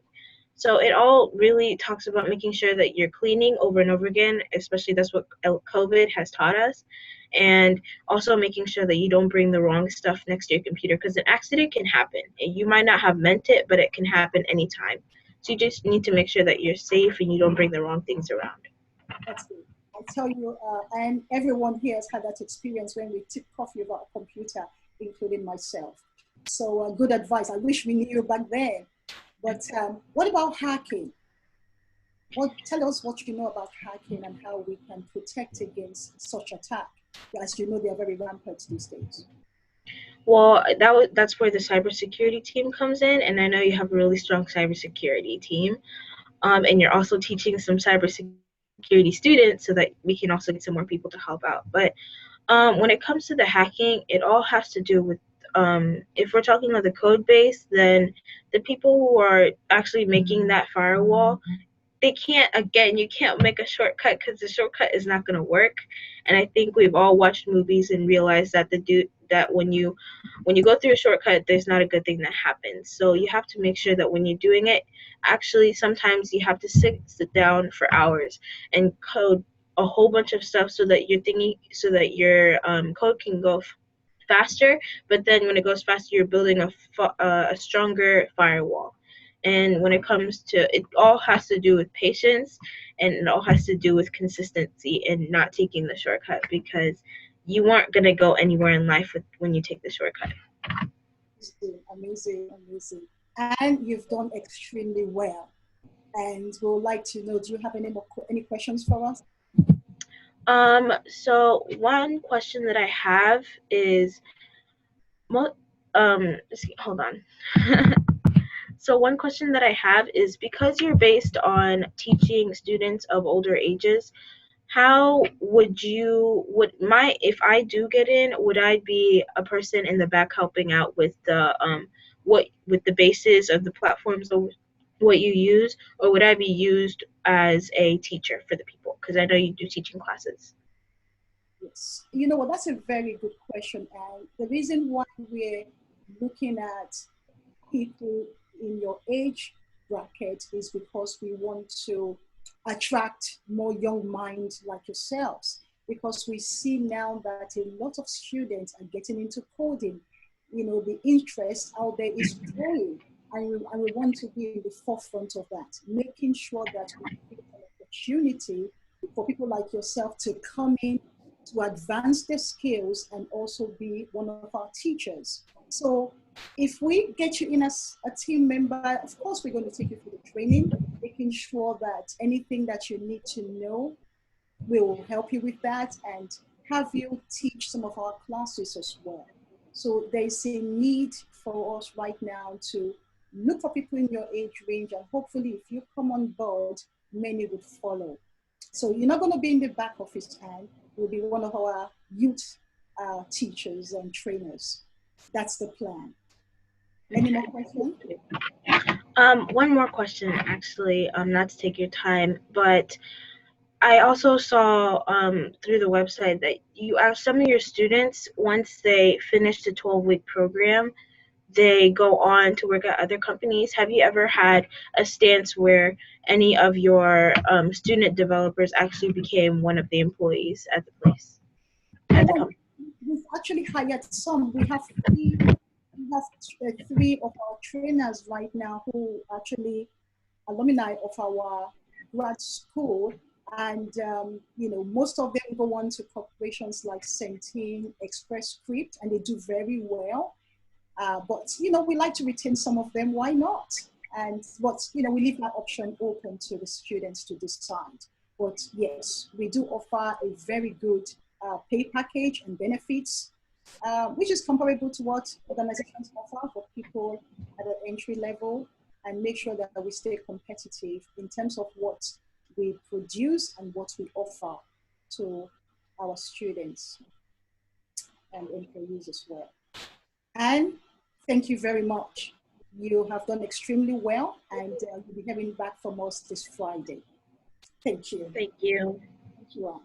So it all really talks about making sure that you're cleaning over and over again, especially that's what COVID has taught us, and also making sure that you don't bring the wrong stuff next to your computer, because an accident can happen. You might not have meant it, but it can happen anytime. So you just need to make sure that you're safe and you don't bring the wrong things around.
That's good. I tell you, and everyone here has had that experience when we took coffee over a computer, including myself. So good advice. I wish we knew back then. But what about hacking? Tell us what you know about hacking and how we can protect against such attack. As you know, they are very rampant these days.
Well, that's where the cybersecurity team comes in, and I know you have a really strong cybersecurity team, and you're also teaching some cybersecurity students so that we can also get some more people to help out. But when it comes to the hacking, it all has to do with, if we're talking about the code base, then the people who are actually making that firewall, you can't make a shortcut, because the shortcut is not going to work. And I think we've all watched movies and realized that that when you go through a shortcut, there's not a good thing that happens. So you have to make sure that when you're doing it, actually sometimes you have to sit down for hours and code a whole bunch of stuff so that your code can go faster. But then when it goes faster, you're building a stronger firewall. And when it comes to it, all has to do with patience, and it all has to do with consistency and not taking the shortcut, because you aren't going to go anywhere in life when you take the shortcut.
Amazing. And you've done extremely well. And we would like to know, do you have any questions for us?
So one question that I have is, hold on. So one question that I have is, because you're based on teaching students of older ages, how if I do get in, would I be a person in the back helping out with the with the basis of the platforms of what you use, or would I be used as a teacher for the people? Because I know you do teaching classes.
Yes, you know what, that's a very good question. And the reason why we're looking at people in your age bracket is because we want to attract more young minds like yourselves, because we see now that a lot of students are getting into coding. You know, the interest out there is growing, and we want to be in the forefront of that, making sure that we give an opportunity for people like yourself to come in, to advance their skills, and also be one of our teachers. So if we get you in as a team member, of course, we're going to take you through the training, making sure that anything that you need to know, we will help you with that and have you teach some of our classes as well. So there's a need for us right now to look for people in your age range, and hopefully if you come on board, many would follow. So you're not going to be in the back office, and you'll be one of our youth teachers and trainers. That's the plan. Any more questions?
One more question, actually, not to take your time, but I also saw through the website that you asked some of your students, once they finish the 12-week program, they go on to work at other companies. Have you ever had a stance where any of your student developers actually became one of the employees at the place? At the company?
We've actually hired some. We have three of our trainers right now who actually alumni of our grad school, And, most of them go on to corporations like Centene, Express Script, and they do very well. But, we like to retain some of them. Why not? But we leave that option open to the students to decide. But yes, we do offer a very good pay package and benefits, which is comparable to what organizations offer for people at the entry level, and make sure that we stay competitive in terms of what we produce and what we offer to our students and employees as well. And thank you very much. You have done extremely well, and you'll be hearing back from us this Friday. Thank you.
Thank you.
Thank you all.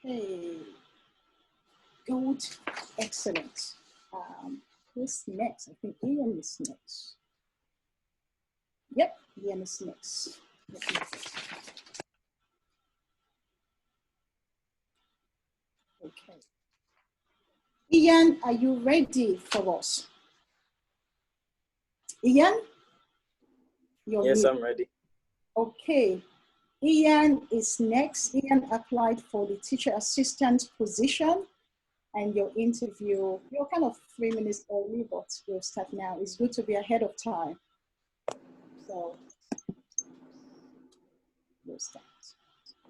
Okay. Good. Excellent. Who's next? I think Ian is next. Yep, Ian is next. Okay. Ian, are you ready for us? Ian?
Yes, I'm ready.
Okay. Ian is next. Ian applied for the teacher assistant position, and your interview, you're kind of 3 minutes early, but we'll start now. It's good to be ahead of time. So we'll start.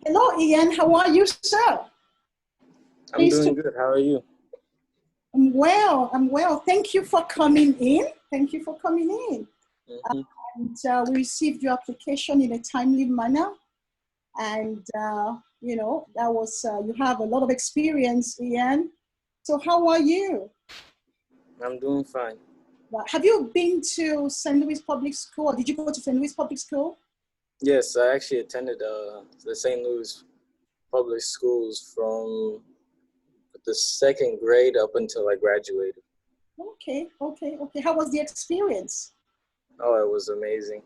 Hello, Ian. How are you, sir?
I'm doing good. How are you?
I'm well. I'm well. Thank you for coming in. Thank you for coming in.
Mm-hmm.
And we received your application in a timely manner. And, that was, you have a lot of experience, Ian. So how are you?
I'm doing fine.
Have you been to St. Louis Public School? Or did you go to St. Louis Public School?
Yes, I actually attended the St. Louis Public Schools from the 2nd grade up until I graduated.
Okay. How was the experience?
Oh, it was amazing.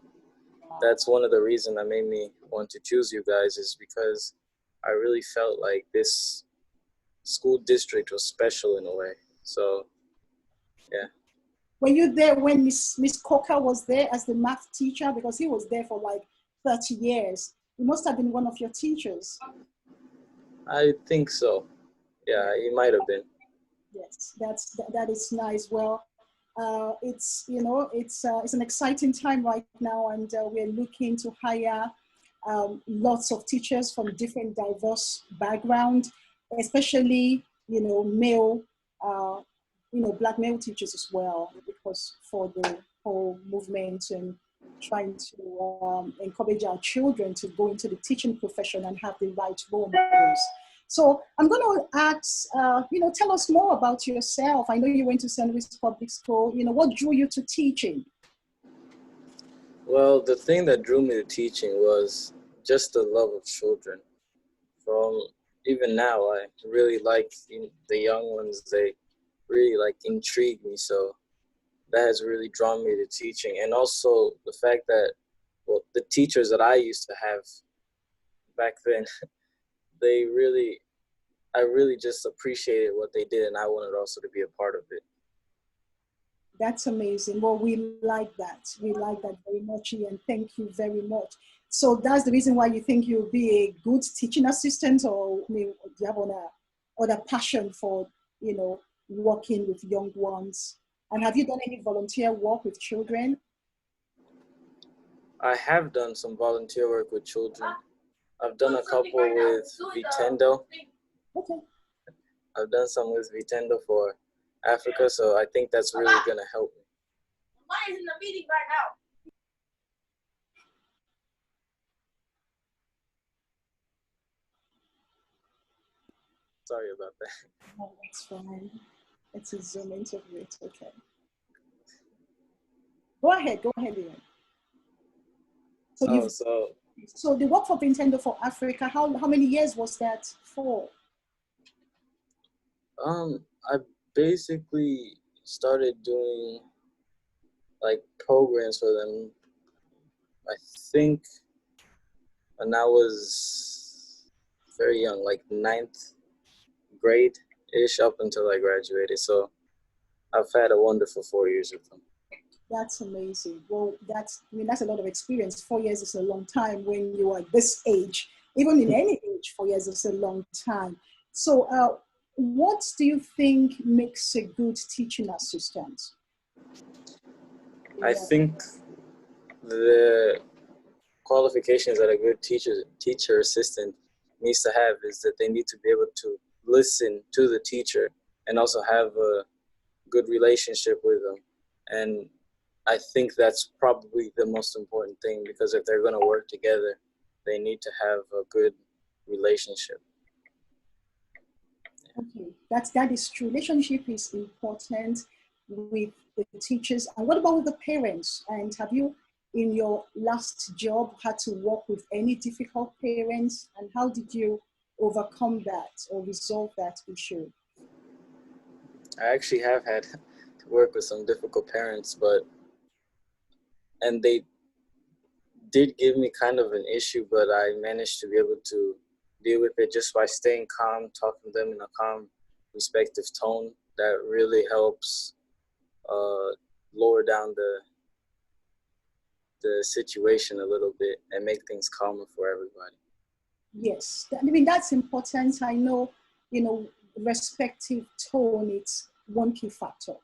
That's one of the reasons that made me want to choose you guys, is because I really felt like this school district was special in a way. So, yeah.
Were you there when Miss Coker was there as the math teacher? Because he was there for like 30 years. He must have been one of your teachers.
I think so. Yeah, he might have been.
Yes, that is nice. Well, it's an exciting time right now, and we're looking to hire lots of teachers from different diverse backgrounds, especially male, Black male teachers as well, because for the whole movement and trying to encourage our children to go into the teaching profession and have the right role models. So I'm going to ask, tell us more about yourself. I know you went to St. Louis Public School. What drew you to teaching?
Well, the thing that drew me to teaching was just the love of children. From even now, I really like the young ones. They really intrigue me. So that has really drawn me to teaching. And also the fact that, the teachers that I used to have back then, I really just appreciated what they did, and I wanted also to be a part of it.
That's amazing. Well, we like that. We like that very much, Ian. Thank you very much. So that's the reason why you think you'll be a good teaching assistant, or do you have other passion for, working with young ones? And have you done any volunteer work with children?
I have done some volunteer work with children. I've done a couple with Vitendo.
Okay.
I've done some with Vitendo for Africa, so I think that's really going to help me.
Why is in the meeting right now?
Sorry about that.
No, that's fine. It's a Zoom interview. It's okay. Go ahead, Ian. So the work for Vitendo for Africa, how many years was that for?
I basically started doing programs for them, I think, when I was very young, 9th grade-ish, up until I graduated. So I've had a wonderful 4 years with them.
That's amazing. Well, that's a lot of experience. 4 years is a long time when you are this age. Even in any age, 4 years is a long time. So what do you think makes a good teaching assistant?
I think the qualifications that a good teacher assistant needs to have is that they need to be able to listen to the teacher and also have a good relationship with them. And I think that's probably the most important thing, because if they're going to work together, they need to have a good relationship.
Okay, that is true. Relationship is important with the teachers. And what about with the parents? And have you, in your last job, had to work with any difficult parents? And how did you overcome that or resolve that issue?
I actually have had to work with some difficult parents, and they did give me kind of an issue, but I managed to be able to deal with it just by staying calm, talking to them in a calm, respectful tone. That really helps lower down the situation a little bit and make things calmer for everybody.
Yes, that's important. I know, respective tone is one key factor,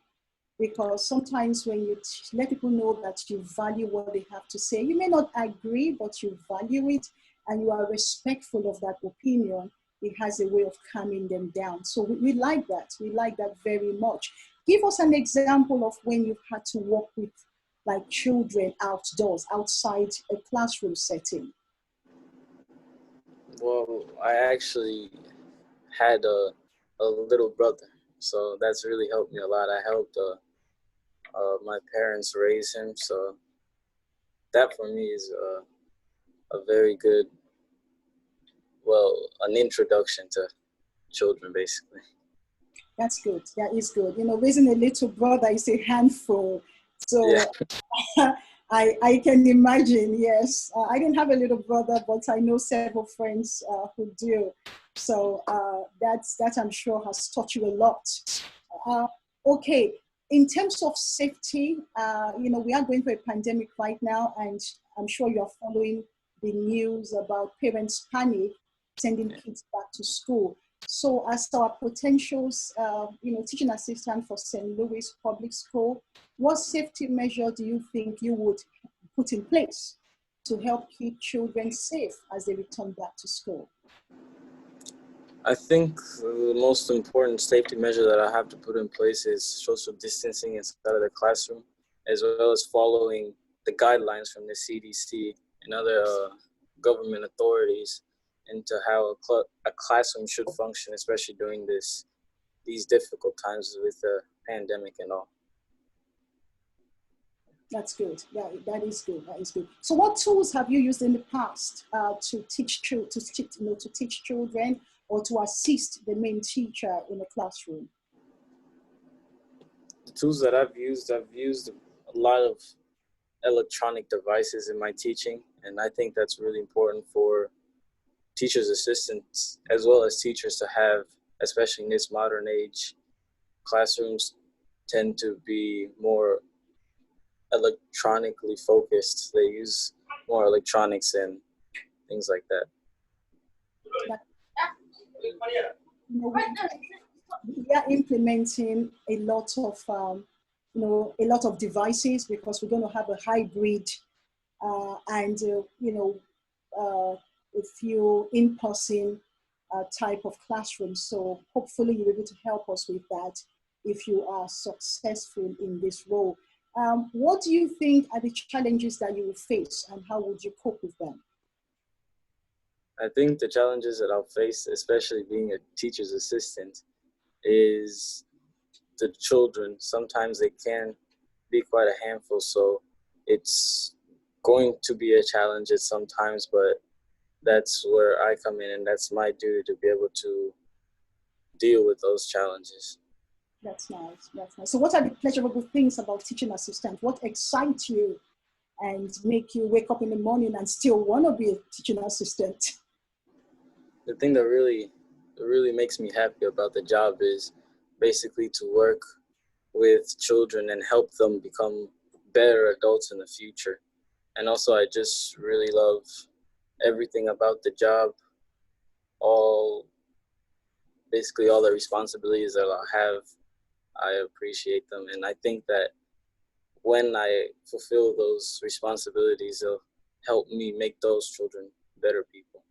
because sometimes when you let people know that you value what they have to say, you may not agree, but you value it and you are respectful of that opinion, it has a way of calming them down. So we like that. We like that very much. Give us an example of when you've had to work with like children outdoors, outside a classroom setting.
Well, I actually had a little brother, so that's really helped me a lot. I helped my parents raise him, so that for me is a very good, an introduction to children, basically.
That's good. That is good. Raising a little brother is a handful. So yeah. I can imagine, yes. I didn't have a little brother, but I know several friends who do. So that I'm sure has taught you a lot. Okay, in terms of safety, we are going through a pandemic right now, and I'm sure you're following the news about parents panic sending kids back to school. So as our potentials, teaching assistant for St. Louis Public School, what safety measure do you think you would put in place to help keep children safe as they return back to school?
I think the most important safety measure that I have to put in place is social distancing inside of the classroom, as well as following the guidelines from the CDC and other government authorities into how a classroom should function, especially during these difficult times with the pandemic and all.
That's good. That is good. That is good. So, what tools have you used in the past to teach children or to assist the main teacher in the classroom?
The tools that I've used a lot of electronic devices in my teaching, and I think that's really important for teachers' assistants as well as teachers to have, especially in this modern age. Classrooms tend to be more electronically focused. They use more electronics and things like that.
We are implementing a lot of devices, because we're going to have a hybrid and a few in-person type of classrooms. So hopefully you're able to help us with that if you are successful in this role. What do you think are the challenges that you will face, and how would you cope with them?
I think the challenges that I'll face, especially being a teacher's assistant, is the children. Sometimes they can be quite a handful, so it's going to be a challenge at some times, but that's where I come in, and that's my duty to be able to deal with those challenges.
That's nice. That's nice. So what are the pleasurable things about teaching assistant? What excites you and make you wake up in the morning and still want to be a teaching assistant?
The thing that really makes me happy about the job is basically to work with children and help them become better adults in the future. And also, I just really love everything about the job, basically all the responsibilities that I have. I appreciate them, and I think that when I fulfill those responsibilities, it'll help me make those children better people.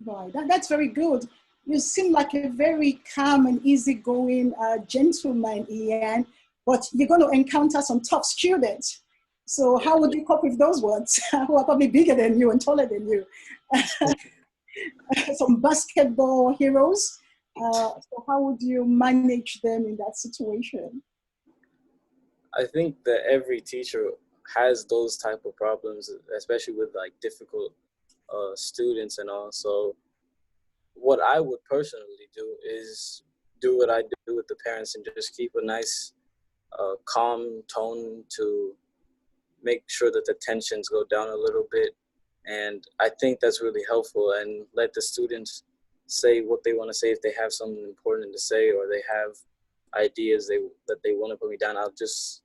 Right, that's very good. You seem like a very calm and easygoing gentleman, Ian, but you're going to encounter some tough students. So how would you cope with those ones who are probably bigger than you and taller than you? Some basketball heroes. So how would you manage them in that situation?
I think that every teacher has those type of problems, especially with like difficult students and all. So what I would personally do is do what I do with the parents and just keep a nice calm tone to make sure that the tensions go down a little bit. And I think that's really helpful, and let the students say what they want to say. If they have something important to say or they have ideas that they want to put me down, I'll just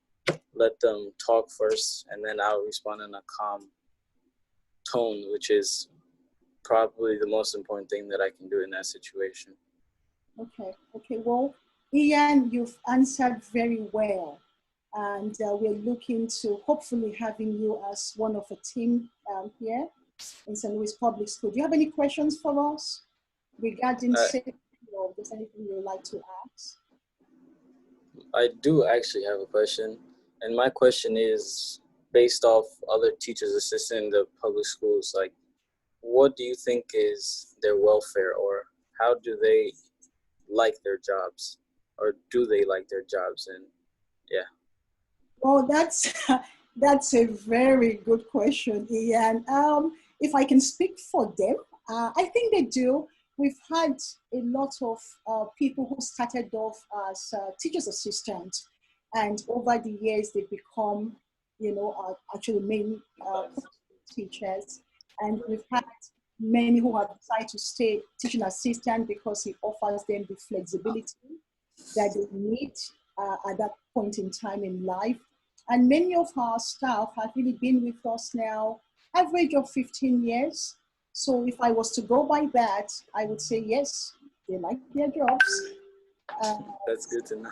let them talk first, and then I'll respond in a calm tone, which is probably the most important thing that I can do in that situation.
Okay. Well, Ian, you've answered very well. And we're looking to hopefully having you as one of a team here in St. Louis Public School. Do you have any questions for us regarding safety, or if there's anything you would like to ask?
I do actually have a question. And my question is based off other teachers' assistants in the public schools. Like, what do you think is their welfare, or how do they like their jobs, or do they like their jobs? And yeah.
Well, that's a very good question, Ian. If I can speak for them, I think they do. We've had a lot of people who started off as teacher's assistants, and over the years they've become, actually main teachers. And we've had many who have decided to stay teaching assistant because it offers them the flexibility that they need at that point in time in life. And many of our staff have really been with us now, average of 15 years. So if I was to go by that, I would say yes, they like their jobs.
That's good to know.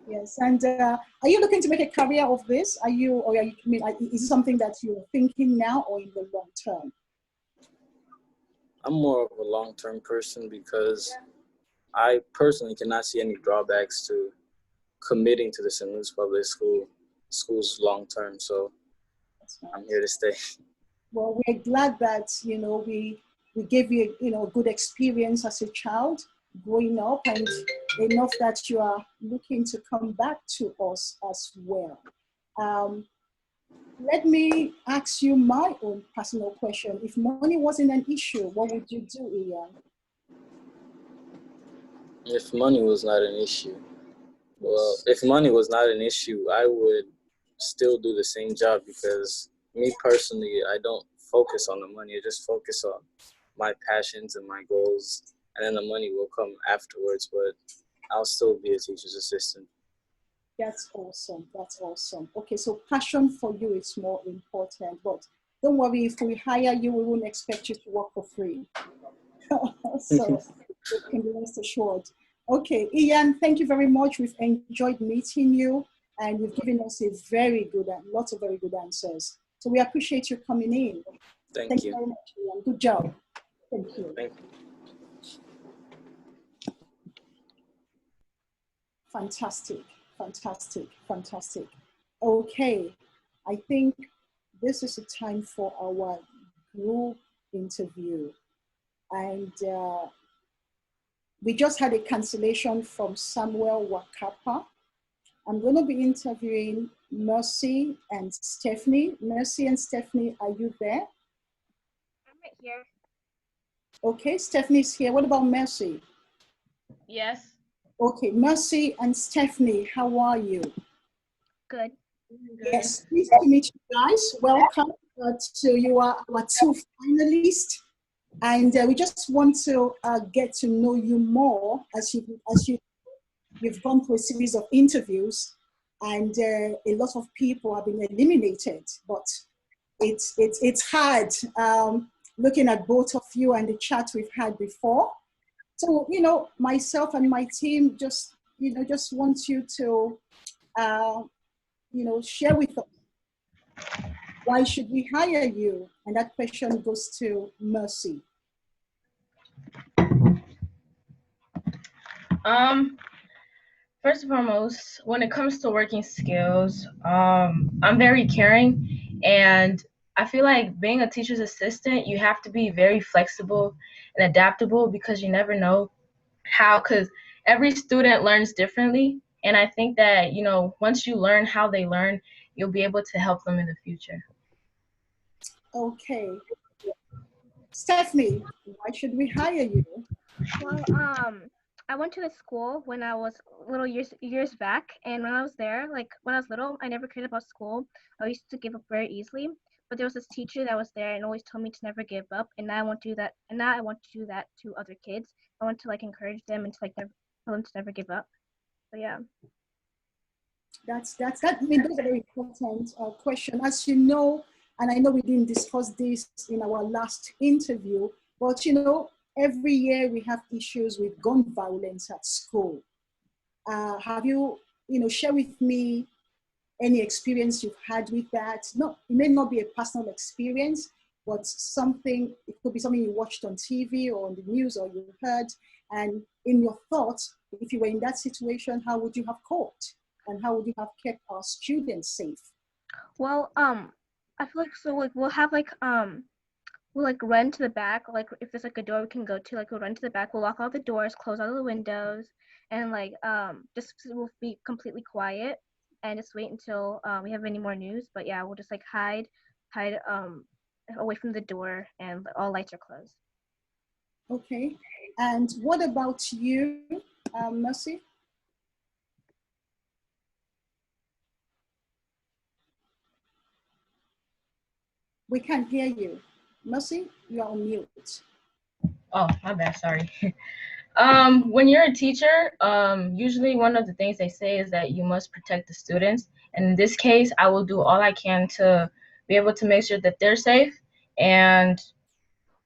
Yes. And are you looking to make a career of this? Is it something that you're thinking now or in the long term?
I'm more of a long-term person because I personally cannot see any drawbacks to committing to the St. Louis Public Schools long-term. So I'm here to stay.
Well, we're glad that, we gave you, a good experience as a child growing up, and enough that you are looking to come back to us as well. Let me ask you my own personal question. If money wasn't an issue, what would you do, Ian?
If money was not an issue, if money was not an issue, I would still do the same job, because me personally, I don't focus on the money. I just focus on my passions and my goals, and then the money will come afterwards, but I'll still be a teacher's assistant.
That's awesome. That's awesome. Okay, so passion for you is more important, but don't worry, if we hire you, we won't expect you to work for free. So you can be rest assured. Okay, Ian, thank you very much. We've enjoyed meeting you, and you've given us lots of very good answers. So we appreciate you coming in.
Thank you
very much, Ian. Good job. Thank you.
Thank you.
Fantastic. Okay, I think this is the time for our group interview. And we just had a cancellation from Samuel Wakapa. I'm going to be interviewing Mercy and Stephanie. Mercy and Stephanie, are you there?
I'm right here.
Okay, Stephanie's here. What about Mercy?
Yes.
Okay, Mercy and Stephanie, how are you?
Good.
Yes, pleased to meet you guys. Welcome to you are our two finalists. And we just want to get to know you more as you you've gone through a series of interviews, and a lot of people have been eliminated. But it's hard looking at both of you and the chat we've had before. So, myself and my team just want you to, share with us, why should we hire you? And that question goes to Mercy.
First and foremost, when it comes to working skills, I'm very caring, and I feel like being a teacher's assistant, you have to be very flexible and adaptable, because you never know because every student learns differently. And I think that, once you learn how they learn, you'll be able to help them in the future.
Okay. Stephanie, why should we hire you?
Well, I went to the school when I was little years back, and when I was there, like when I was little, I never cared about school. I used to give up very easily. But there was this teacher that was there and always told me to never give up, and now I want to do that. And now I want to do that to other kids. I want to encourage them and to never tell them to never give up. So yeah.
That's those are very important question. As you know, and I know we didn't discuss this in our last interview, but every year we have issues with gun violence at school. Have you, share with me any experience you've had with that? No, it may not be a personal experience, but it could be something you watched on TV or on the news or you heard. And in your thoughts, if you were in that situation, how would you have coped? And how would you have kept our students safe?
Well, I feel we'll have we'll run to the back. If there's a door we can go to, we'll run to the back. We'll lock all the doors, close all the windows, and just we'll be completely quiet and just wait until we have any more news. But yeah, we'll just hide away from the door, and all lights are closed.
Okay. And what about you, Mercy? We can't hear you. Mercy, you are on mute.
Oh, my bad, sorry. When you're a teacher, usually one of the things they say is that you must protect the students. And in this case, I will do all I can to be able to make sure that they're safe. And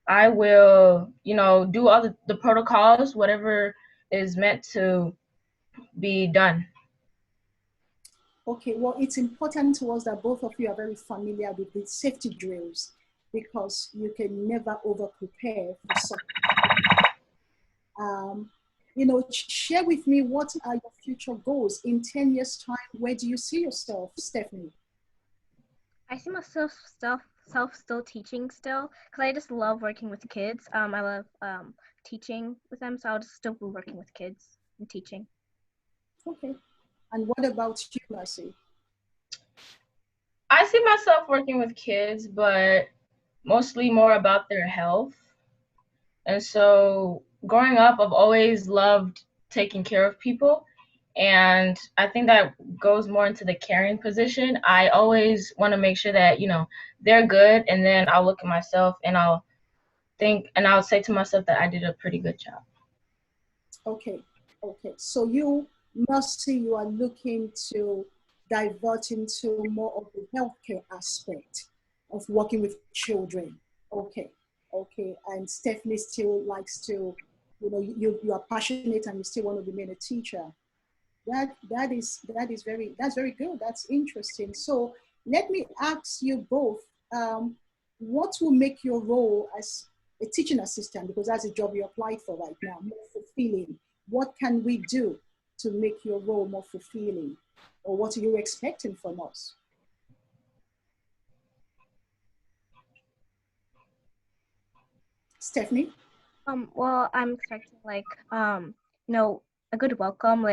I will, do all the protocols, whatever is meant to be done.
Okay, well, it's important to us that both of you are very familiar with the safety drills, because you can never over-prepare for something. Share with me, what are your future goals in 10 years' time? Where do you see yourself, Stephanie?
I see myself still teaching still, because I just love working with kids. I love teaching with them, so I'll just still be working with kids and teaching.
Okay. And what about you, Mercy?
I see myself working with kids, but mostly more about their health. And so growing up, I've always loved taking care of people. And I think that goes more into the caring position. I always want to make sure that, they're good. And then I'll look at myself and I'll say to myself that I did a pretty good job.
Okay. So you, Mercy, you are looking to divert into more of the healthcare aspect of working with children. Okay. And Stephanie still likes to, you are passionate and you still want to remain a teacher. That's very good. That's interesting. So let me ask you both, what will make your role as a teaching assistant, because that's a job you applied for right now, more fulfilling? What can we do to make your role more fulfilling? Or what are you expecting from us? Stephanie?
Well, I'm expecting a good welcome, a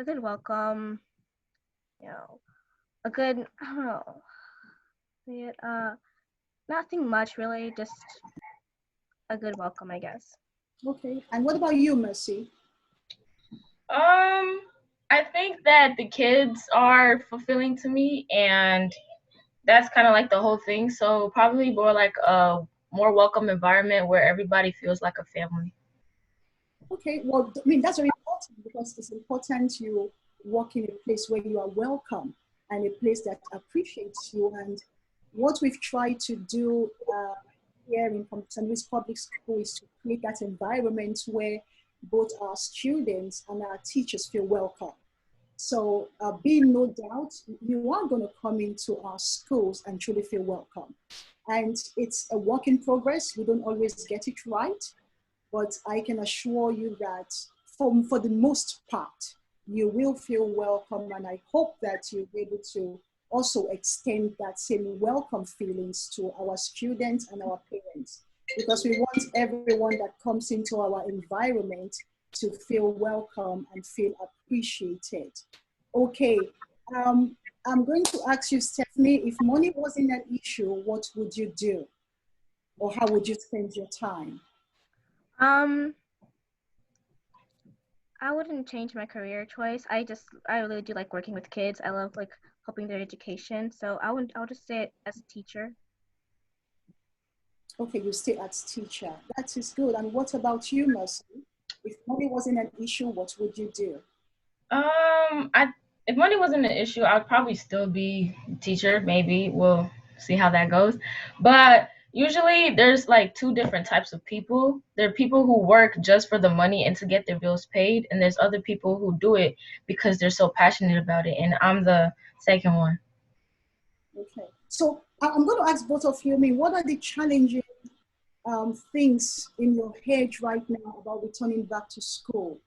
good welcome, a good, I don't know, nothing much really, just a good welcome, I guess.
Okay, and what about you, Mercy?
I think that the kids are fulfilling to me, and that's kind of the whole thing. So probably more
more welcome environment where everybody feels like a family.
Okay, well, I mean, that's very important because it's important you work in a place where you are welcome and a place that appreciates you. And what we've tried to do here in St. Louis Public School is to create that environment where both our students and our teachers feel welcome. So be no doubt, you are going to come into our schools and truly feel welcome. And it's a work in progress. We don't always get it right, but I can assure you that for the most part, you will feel welcome. And I hope that you'll be able to also extend that same welcome feelings to our students and our parents, because we want everyone that comes into our environment to feel welcome and feel appreciated. Okay, I'm going to ask you, Stephanie, if money wasn't an issue, what would you do? Or how would you spend your time?
I wouldn't change my career choice. I really do like working with kids. I love like helping their education. So I'll just stay as a teacher.
Okay, you stay as teacher. That is good. And what about you, Mercy? If money wasn't an issue, what would you do?
If money wasn't an issue, I'd probably still be a teacher. Maybe we'll see how that goes. But usually there's like two different types of people. There are people who work just for the money and to get their bills paid. And there's other people who do it because they're so passionate about it. And I'm the second one.
Okay. So I'm going to ask both of you, I mean, what are the challenging things in your head right now about returning back to school?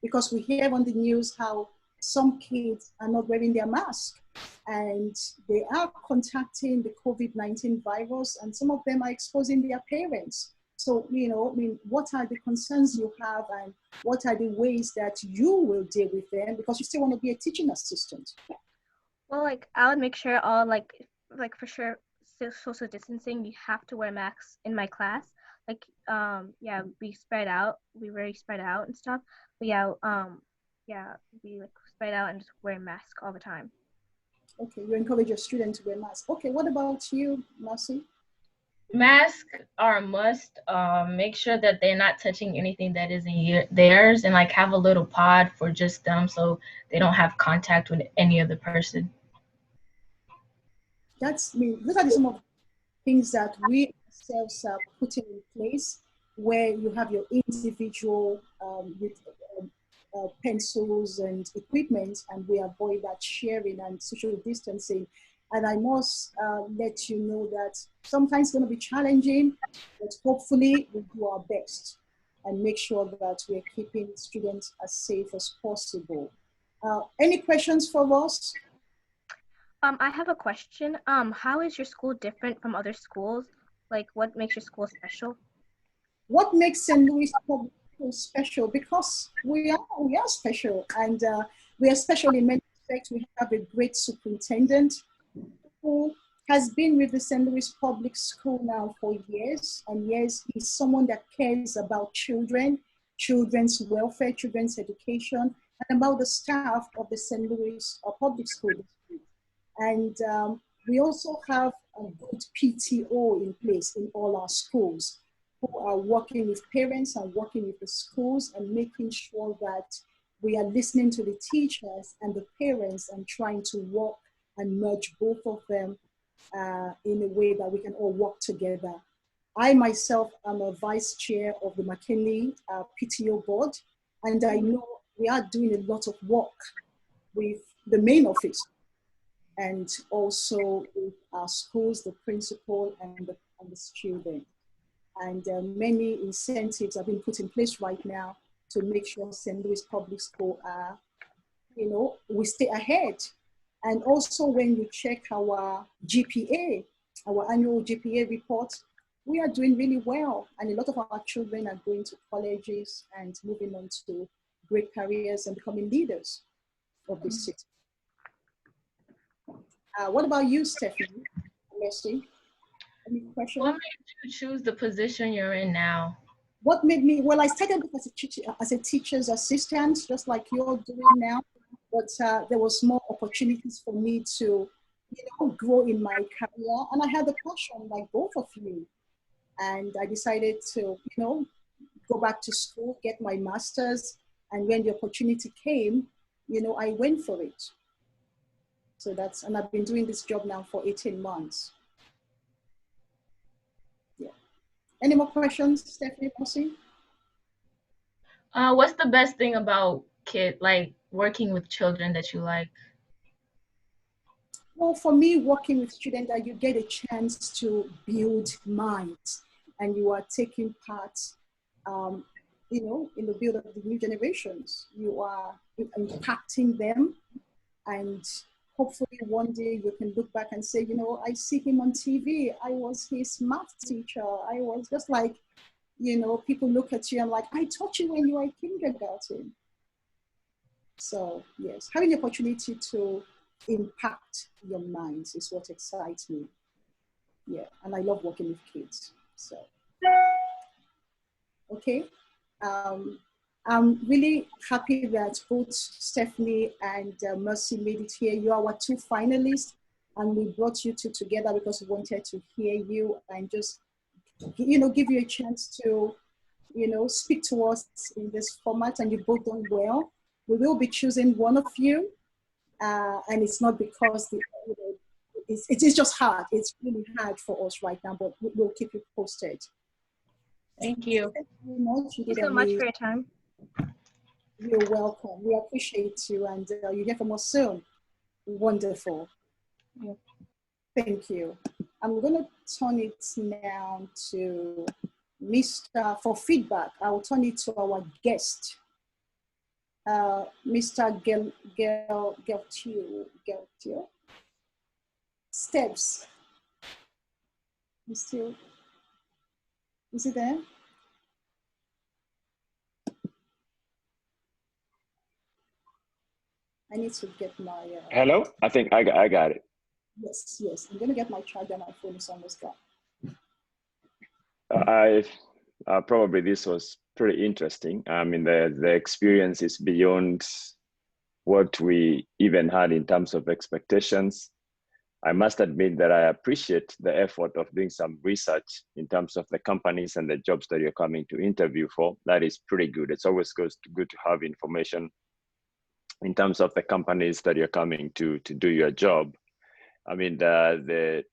Because we hear on the news how some kids are not wearing their mask and they are contacting the COVID-19 virus, and some of them are exposing their parents. So, you know, I mean, what are the concerns you have and what are the ways that you will deal with them, because you still want to be a teaching assistant?
Well, like I would make sure all like for sure social distancing, you have to wear masks in my class. Like yeah, we spread out, we very spread out and stuff. But yeah, we like spread out and just wear a mask all the time.
Okay, you encourage your students to wear masks. Okay, what about you, Mercy?
Masks are a must. Make sure that they're not touching anything that isn't theirs, and like have a little pod for just them so they don't have contact with any other person.
Those are some of the things that we ourselves are putting in place, where you have your individual pencils and equipment, and we avoid that sharing and social distancing. And I must let you know that sometimes it's going to be challenging, but hopefully we'll do our best and make sure that we're keeping students as safe as possible. Any questions for us?
I have a question. How is your school different from other schools? Like, what makes your school special?
What makes St. Louis Public School special? Because we are special, and we are special in many respects. We have a great superintendent who has been with the St. Louis Public School now for years and years. He's someone that cares about children, children's welfare, children's education, and about the staff of the St. Louis Public School District. And we also have a good PTO in place in all our schools, who are working with parents and working with the schools and making sure that we are listening to the teachers and the parents and trying to work and merge both of them in a way that we can all work together. I myself am a vice chair of the McKinley PTO board, and I know we are doing a lot of work with the main office and also with our schools, the principal and the student. And many incentives have been put in place right now to make sure St. Louis Public School, we stay ahead. And also when you check our GPA, our annual GPA report, we are doing really well. And a lot of our children are going to colleges and moving on to great careers and becoming leaders of this city. What about you, Stephanie? Mercy? Any questions?
What made you choose the position you're in now?
What made me, well, I started as a teacher's assistant, just like you're doing now. But there was more opportunities for me to, grow in my career. And I had a passion like both of you. And I decided to, go back to school, get my master's. And when the opportunity came, I went for it. So and I've been doing this job now for 18 months. Yeah. Any more questions, Stephanie, Mossy?
What's the best thing about working with children that you like?
Well, for me, working with students, you get a chance to build minds, and you are taking part, in the build of the new generations. You are impacting them, and hopefully one day you can look back and say, I see him on TV. I was his math teacher. I was just like, people look at you and like, I taught you when you were in kindergarten. So yes, having the opportunity to impact your minds is what excites me. Yeah, and I love working with kids. So, okay. I'm really happy that both Stephanie and Mercy made it here. You are our two finalists, and we brought you two together because we wanted to hear you and just, give you a chance to, speak to us in this format, and you've both done well. We will be choosing one of you, and it's not because it is just hard. It's really hard for us right now, but we'll keep you posted.
Thank you.
Thank you very much.
Thank you so much for your time.
You're welcome. We appreciate you, and you hear from us soon. Wonderful.
Yep.
Thank you. I'm going to turn it now to Mr. For feedback. I'll turn it to our guest, Mr. Geltio. Steps. Is he there? I need to get my...
Hello? I think I got it.
Yes. I'm going to get my charger. My phone is almost gone.
Probably this was pretty interesting. I mean, the experience is beyond what we even had in terms of expectations. I must admit that I appreciate the effort of doing some research in terms of the companies and the jobs that you're coming to interview for. That is pretty good. It's always good to have information in terms of the companies that you're coming to do your job. I mean, the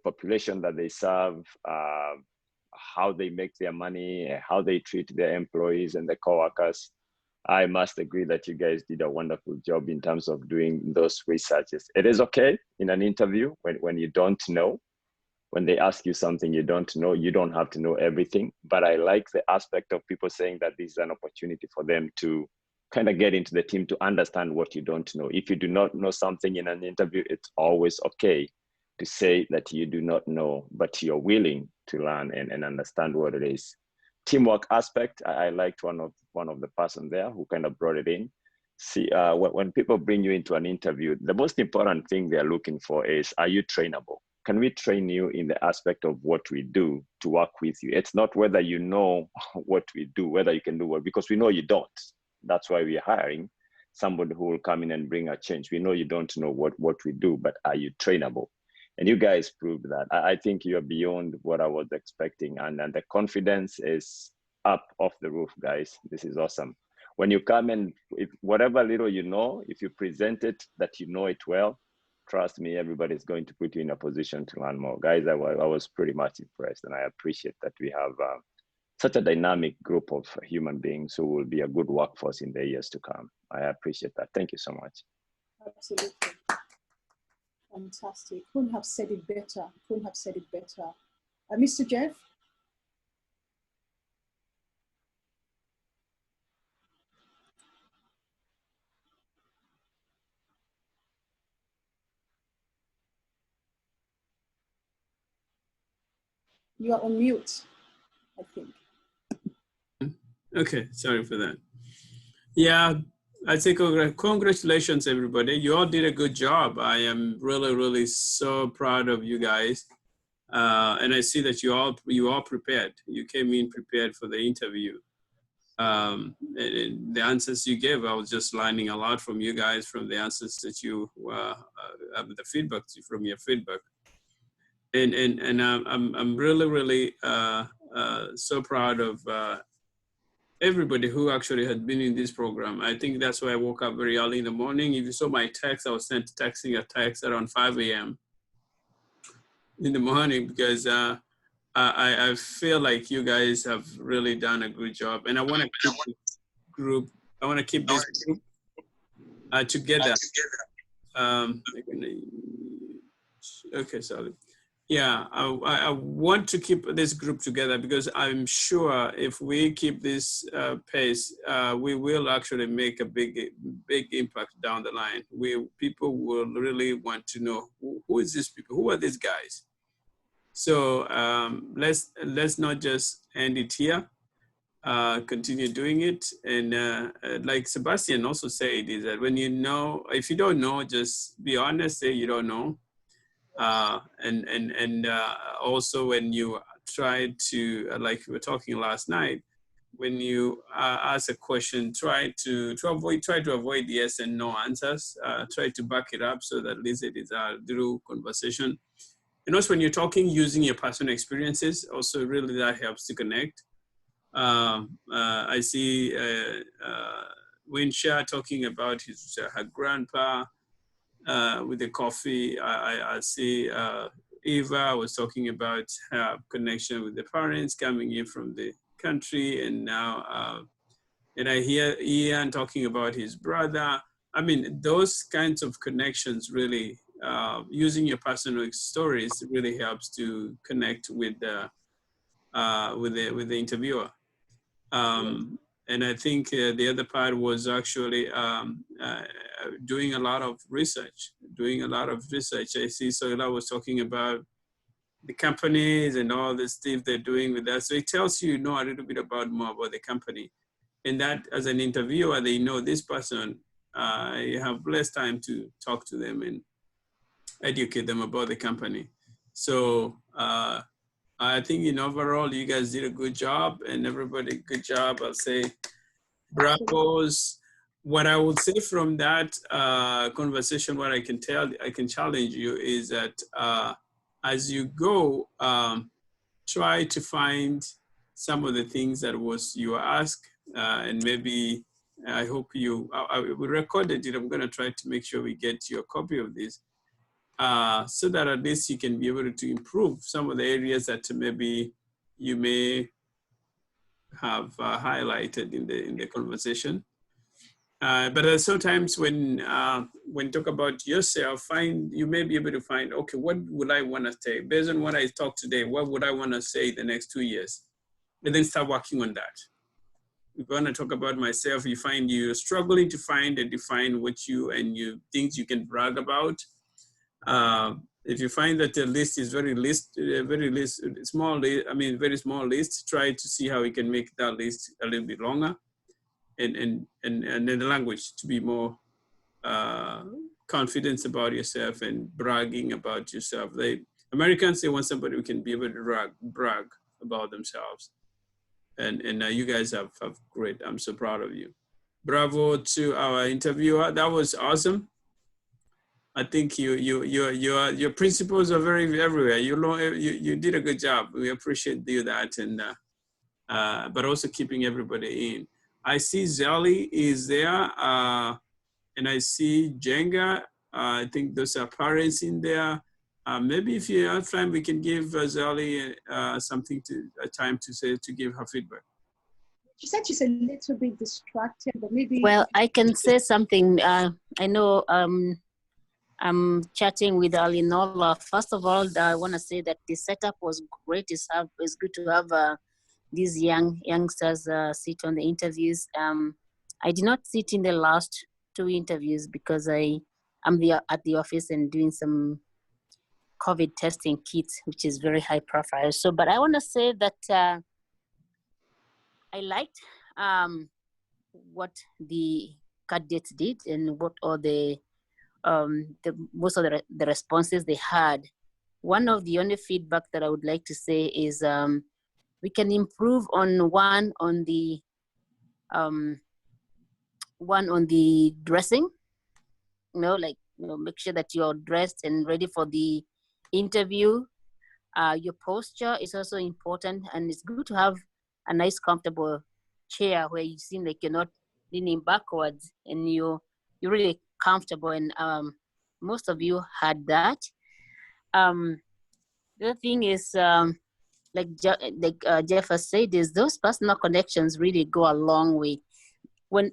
population that they serve, how they make their money, how they treat their employees and the coworkers. I must agree that you guys did a wonderful job in terms of doing those researches. It is okay in an interview when you don't know, when they ask you something you don't know, you don't have to know everything. But I like the aspect of people saying that this is an opportunity for them to kind of get into the team to understand what you don't know. If you do not know something in an interview, it's always okay to say that you do not know, but you're willing to learn and understand what it is. Teamwork aspect, I liked one of the person there who kind of brought it in. See, when people bring you into an interview, the most important thing they're looking for is, are you trainable? Can we train you in the aspect of what we do to work with you? It's not whether you know what we do, whether you can do what, because we know you don't. That's why we're hiring somebody who will come in and bring a change. We know you don't know what we do, but are you trainable? And you guys proved that. I think you're beyond what I was expecting. And the confidence is up off the roof, guys. This is awesome. When you come and if whatever little you know, if you present it that you know it well, trust me, everybody's going to put you in a position to learn more. Guys, I was pretty much impressed, and I appreciate that we have such a dynamic group of human beings who will be a good workforce in the years to come. I appreciate that. Thank you so much.
Absolutely. Fantastic. Couldn't have said it better. Mr. Jeff? You are on mute, I think.
Okay, sorry for that. Yeah, I think congratulations, everybody. You all did a good job. I am really, really so proud of you guys. And I see that you all prepared. You came in prepared for the interview. And the answers you gave, I was just learning a lot from you guys, from the answers that you, the feedback, from your feedback. And I'm really so proud of everybody who actually had been in this program. I think that's why I woke up very early in the morning. If you saw my text, I was texting a text around 5 a.m. in the morning, because I feel like you guys have really done a good job, and I want to keep this group. I want to keep this group together. Okay, sorry. Yeah, I want to keep this group together, because I'm sure if we keep this pace, we will actually make a big impact down the line. People will really want to know who is these people, who are these guys. So let's not just end it here. Continue doing it, and like Sebastian also said, is that when you know, if you don't know, just be honest, say you don't know. And also when you try to, like we were talking last night, when you ask a question, try to avoid yes and no answers. Try to back it up, so that at least it is a through conversation. And also when you're talking, using your personal experiences, also really that helps to connect. I see Winsha talking about her grandpa with the coffee. I see Eva was talking about her connection with the parents coming in from the country, and now, and I hear Ian talking about his brother. I mean, those kinds of connections really, using your personal stories really helps to connect with the interviewer. And I think the other part was actually doing a lot of research. I see Soila was talking about the companies and all the stuff they're doing with that. So it tells you know a little bit more about the company. And that, as an interviewer, they know this person, you have less time to talk to them and educate them about the company. So I think in overall, you guys did a good job, and everybody, good job. I'll say bravos. What I would say from that conversation, what I can challenge you is that as you go, try to find some of the things that you were asked, and maybe I hope we recorded it. I'm going to try to make sure we get you a copy of this, so that at least you can be able to improve some of the areas that maybe you may have highlighted in the conversation. But sometimes when talk about yourself, you may be able to find, okay, what would I want to say based on what I talked today? What would I want to say the next 2 years? And then start working on that. If I want to talk about myself, you find you're struggling to find and define what you things you can brag about. If you find that the list is very small list, try to see how we can make that list a little bit longer, and then the language to be more confident about yourself and bragging about yourself. Americans, they want somebody who can be able to brag about themselves, and you guys have great. I'm so proud of you. Bravo to our interviewer. That was awesome. I think your principles are very everywhere. You did a good job. We appreciate you that, and but also keeping everybody in. I see Zali is there, and I see Jenga. I think those are parents in there. Maybe if you have time, we can give Zali a time to give her feedback.
She said she's a little bit distracted, but maybe.
Well, I can say something. I know. I'm chatting with Alinola. First of all, I want to say that the setup was great. It's good to have these youngsters sit on the interviews. I did not sit in the last 2 interviews because I'm at the office and doing some COVID testing kits, which is very high profile. So, but I want to say that I liked what the candidates did and what all the most of the responses they had. One of the only feedback that I would like to say is we can improve on one on the dressing. Make sure that you're dressed and ready for the interview. Your posture is also important, and it's good to have a nice, comfortable chair where you seem like you're not leaning backwards and you're really comfortable. And most of you had that. The other thing is, like Jeff has said, is those personal connections really go a long way. When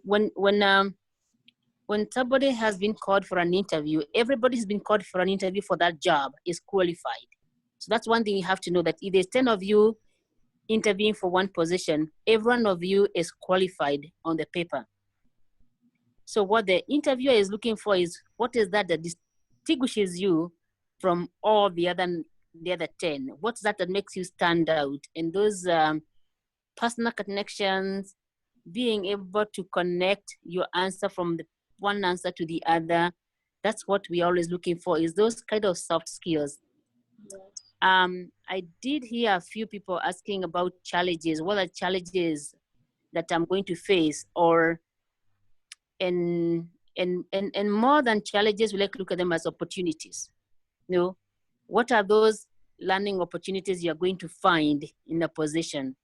somebody has been called for an interview, everybody has been called for an interview for that job is qualified. So that's one thing you have to know, that if there's 10 of you interviewing for one position, every one of you is qualified on the paper. So what the interviewer is looking for is, what is that distinguishes you from all the other 10? What's that makes you stand out? And those personal connections, being able to connect your answer from the one answer to the other, that's what we're always looking for, is those kind of soft skills. I did hear a few people asking about challenges, what are challenges that I'm going to face, or and more than challenges, we like to look at them as opportunities. You know, what are those learning opportunities you're going to find in a position?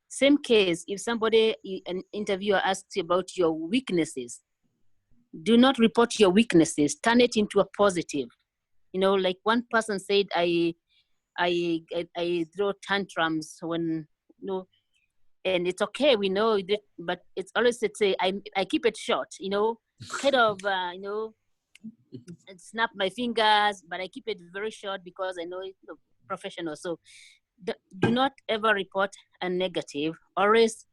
Same case, if somebody, an interviewer asks you about your weaknesses, do not report your weaknesses, turn it into a positive. You know, like one person said, I throw tantrums when, you know, and it's okay, we know that, but it's always, let's say, I keep it short, you know, kind of, you know, snap my fingers, but I keep it very short because I know it's professional. So do not ever report a negative, always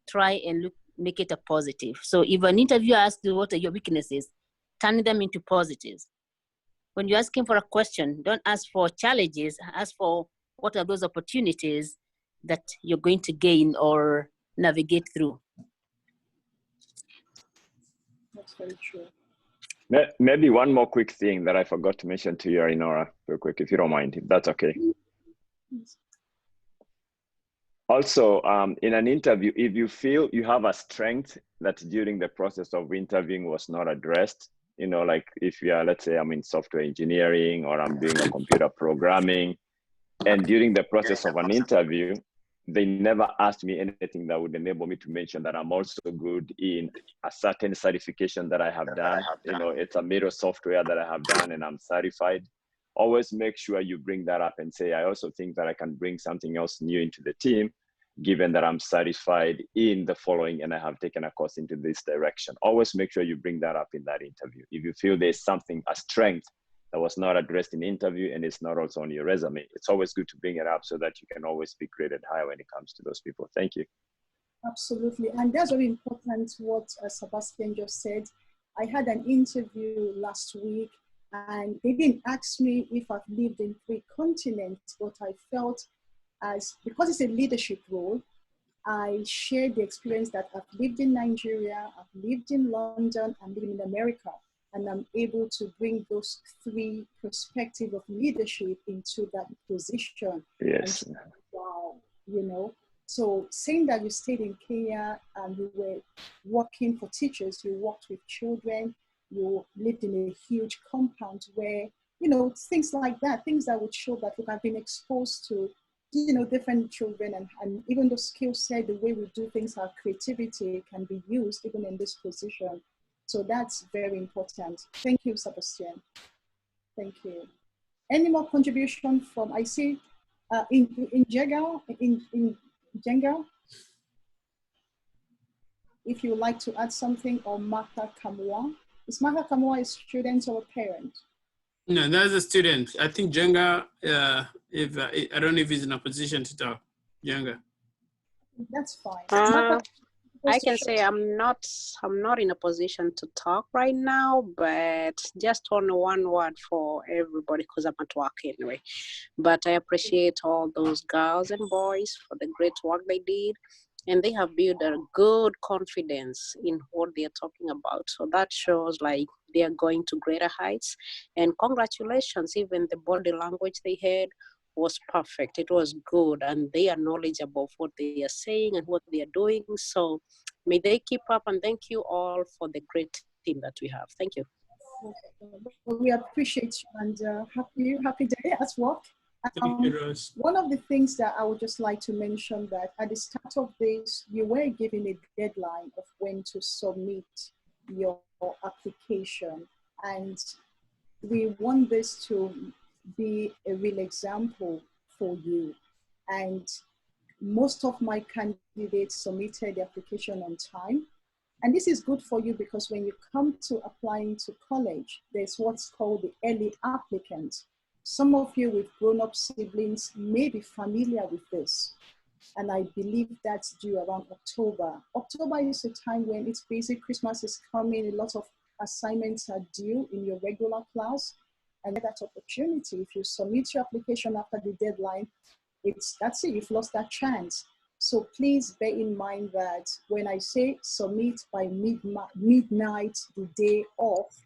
try and make it a positive. So if an interviewer asks you what are your weaknesses, turn them into positives. When you're asking for a question, don't ask for challenges, ask for what are those opportunities that you're going to gain or navigate through.
That's very true.
Maybe one more quick thing that I forgot to mention to you, Arinora, real quick, if you don't mind, if that's okay. Also, in an interview, if you feel you have a strength that during the process of interviewing was not addressed, you know, like if you are, let's say I'm in software engineering or I'm doing a computer programming, and during the process of an interview, they never asked me anything that would enable me to mention that I'm also good in a certain certification that I have done. You know, it's a mirror software that I have done and I'm certified. Always make sure you bring that up and say, I also think that I can bring something else new into the team, given that I'm certified in the following and I have taken a course into this direction. Always make sure you bring that up in that interview. If you feel there's something, a strength that was not addressed in the interview and it's not also on your resume, it's always good to bring it up so that you can always be graded higher when it comes to those people. Thank you.
Absolutely. And that's very important what Sebastian just said. I had an interview last week and they didn't ask me if I've lived in 3 continents, but I felt because it's a leadership role, I shared the experience that I've lived in Nigeria, I've lived in London, I'm living in America, and I'm able to bring those 3 perspectives of leadership into that position.
Yes.
And, wow, you know. So saying that you stayed in Kenya and you were working for teachers, you worked with children, you lived in a huge compound where, you know, things like that, things that would show that we have been exposed to, you know, different children and even the skill set, the way we do things, our creativity can be used even in this position. So that's very important. Thank you, Sebastian. Thank you. Any more contribution from, I see in Jenga, if you would like to add something, or Martha Kamwa. Is Martha Kamwa a student or a parent?
No, that's a student. I think Jenga, I don't know if he's in a position to talk. Jenga.
That's fine.
I can say I'm not in a position to talk right now, but just on one word for everybody, because I'm at work anyway. But I appreciate all those girls and boys for the great work they did. And they have built a good confidence in what they're talking about. So that shows like they are going to greater heights. And congratulations, even the body language they had was perfect. It was good, and they are knowledgeable of what they are saying and what they are doing. So may they keep up, and thank you all for the great team that we have. Thank you.
Well, we appreciate you, and happy day at work.
Thank you, Rose.
One of the things that I would just like to mention that at the start of this, you were given a deadline of when to submit your application. And we want this to be a real example for you. And most of my candidates submitted the application on time. And this is good for you because when you come to applying to college, there's what's called the early applicant. Some of you with grown-up siblings may be familiar with this. And I believe that's due around October. October is a time when it's busy, Christmas is coming, a lot of assignments are due in your regular class. And that opportunity, if you submit your application after the deadline, that's it, you've lost that chance. So please bear in mind that when I say submit by midnight the day off,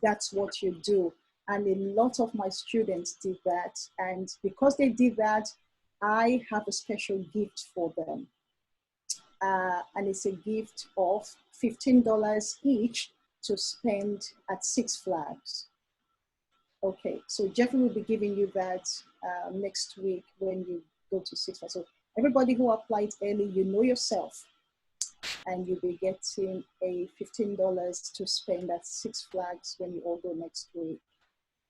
that's what you do. And a lot of my students did that. And because they did that, I have a special gift for them. And it's a gift of $15 each to spend at Six Flags. Okay, so Jeffrey will be giving you that next week when you go to Six Flags. So everybody who applied early, you know yourself, and you'll be getting a $15 to spend at Six Flags when you all go next week.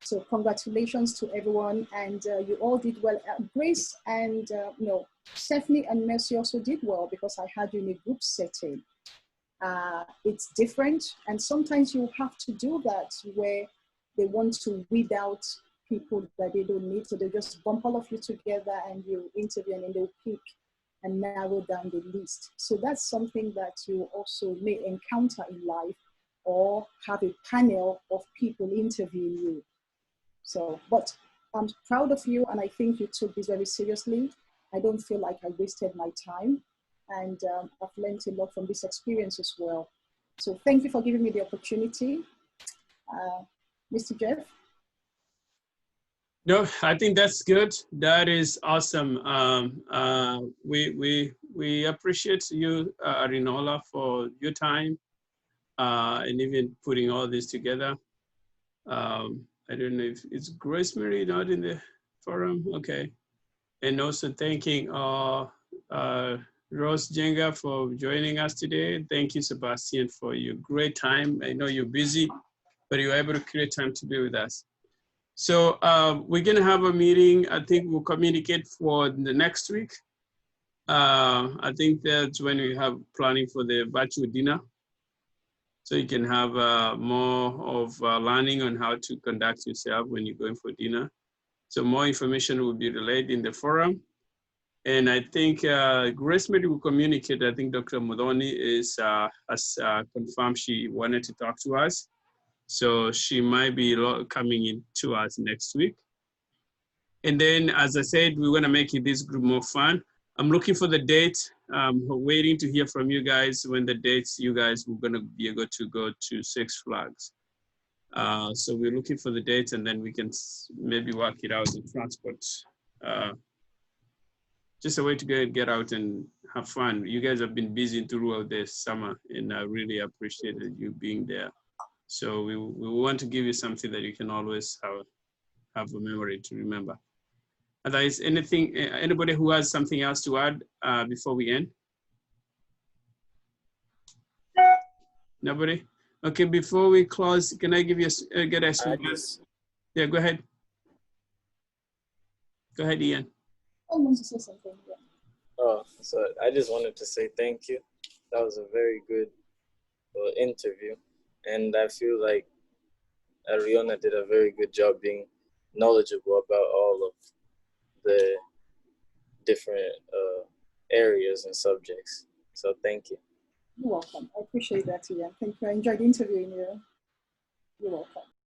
So congratulations to everyone, and you all did well. Grace and Stephanie and Mercy also did well because I had you in a group setting. It's different, and sometimes you have to do that where they want to weed out people that they don't need, so they just bump all of you together and you interview and then they'll pick and narrow down the list. So that's something that you also may encounter in life, or have a panel of people interviewing you. So, but I'm proud of you, and I think you took this very seriously. I don't feel like I wasted my time, and I've learned a lot from this experience as well. So thank you for giving me the opportunity. Mr. Jeff?
No, I think that's good. That is awesome. We appreciate you, Arinola, for your time and even putting all this together. I don't know if it's Grace Marie not in the forum. Okay. And also thanking Rose Jenga for joining us today. Thank you, Sebastian, for your great time. I know you're busy, but you were able to create time to be with us. So we're gonna have a meeting. I think we'll communicate for the next week. I think that's when we have planning for the virtual dinner. So you can have more of learning on how to conduct yourself when you're going for dinner. So more information will be relayed in the forum. And I think Grace Mary will communicate. I think Dr. Modoni has confirmed she wanted to talk to us. So she might be coming in to us next week. And then, as I said, we're gonna make this group more fun. I'm looking for the date. We're waiting to hear from you guys when the dates you guys were gonna be able to go to Six Flags. So we're looking for the dates, and then we can maybe work it out in transport. Just a way to get out and have fun. You guys have been busy throughout the summer, and I really appreciated you being there. So we want to give you something that you can always have a memory to remember. Otherwise, anybody who has something else to add before we end? Nobody? Okay, before we close, can I give you get a yeah, go ahead. Go ahead, Ian.
I want to say something. Yeah.
Oh, so I just wanted to say thank you. That was a very good interview. And I feel like Ariana did a very good job being knowledgeable about all of the different areas and subjects. So thank you.
You're welcome. I appreciate that, Ian. Thank you. I enjoyed interviewing you. You're welcome.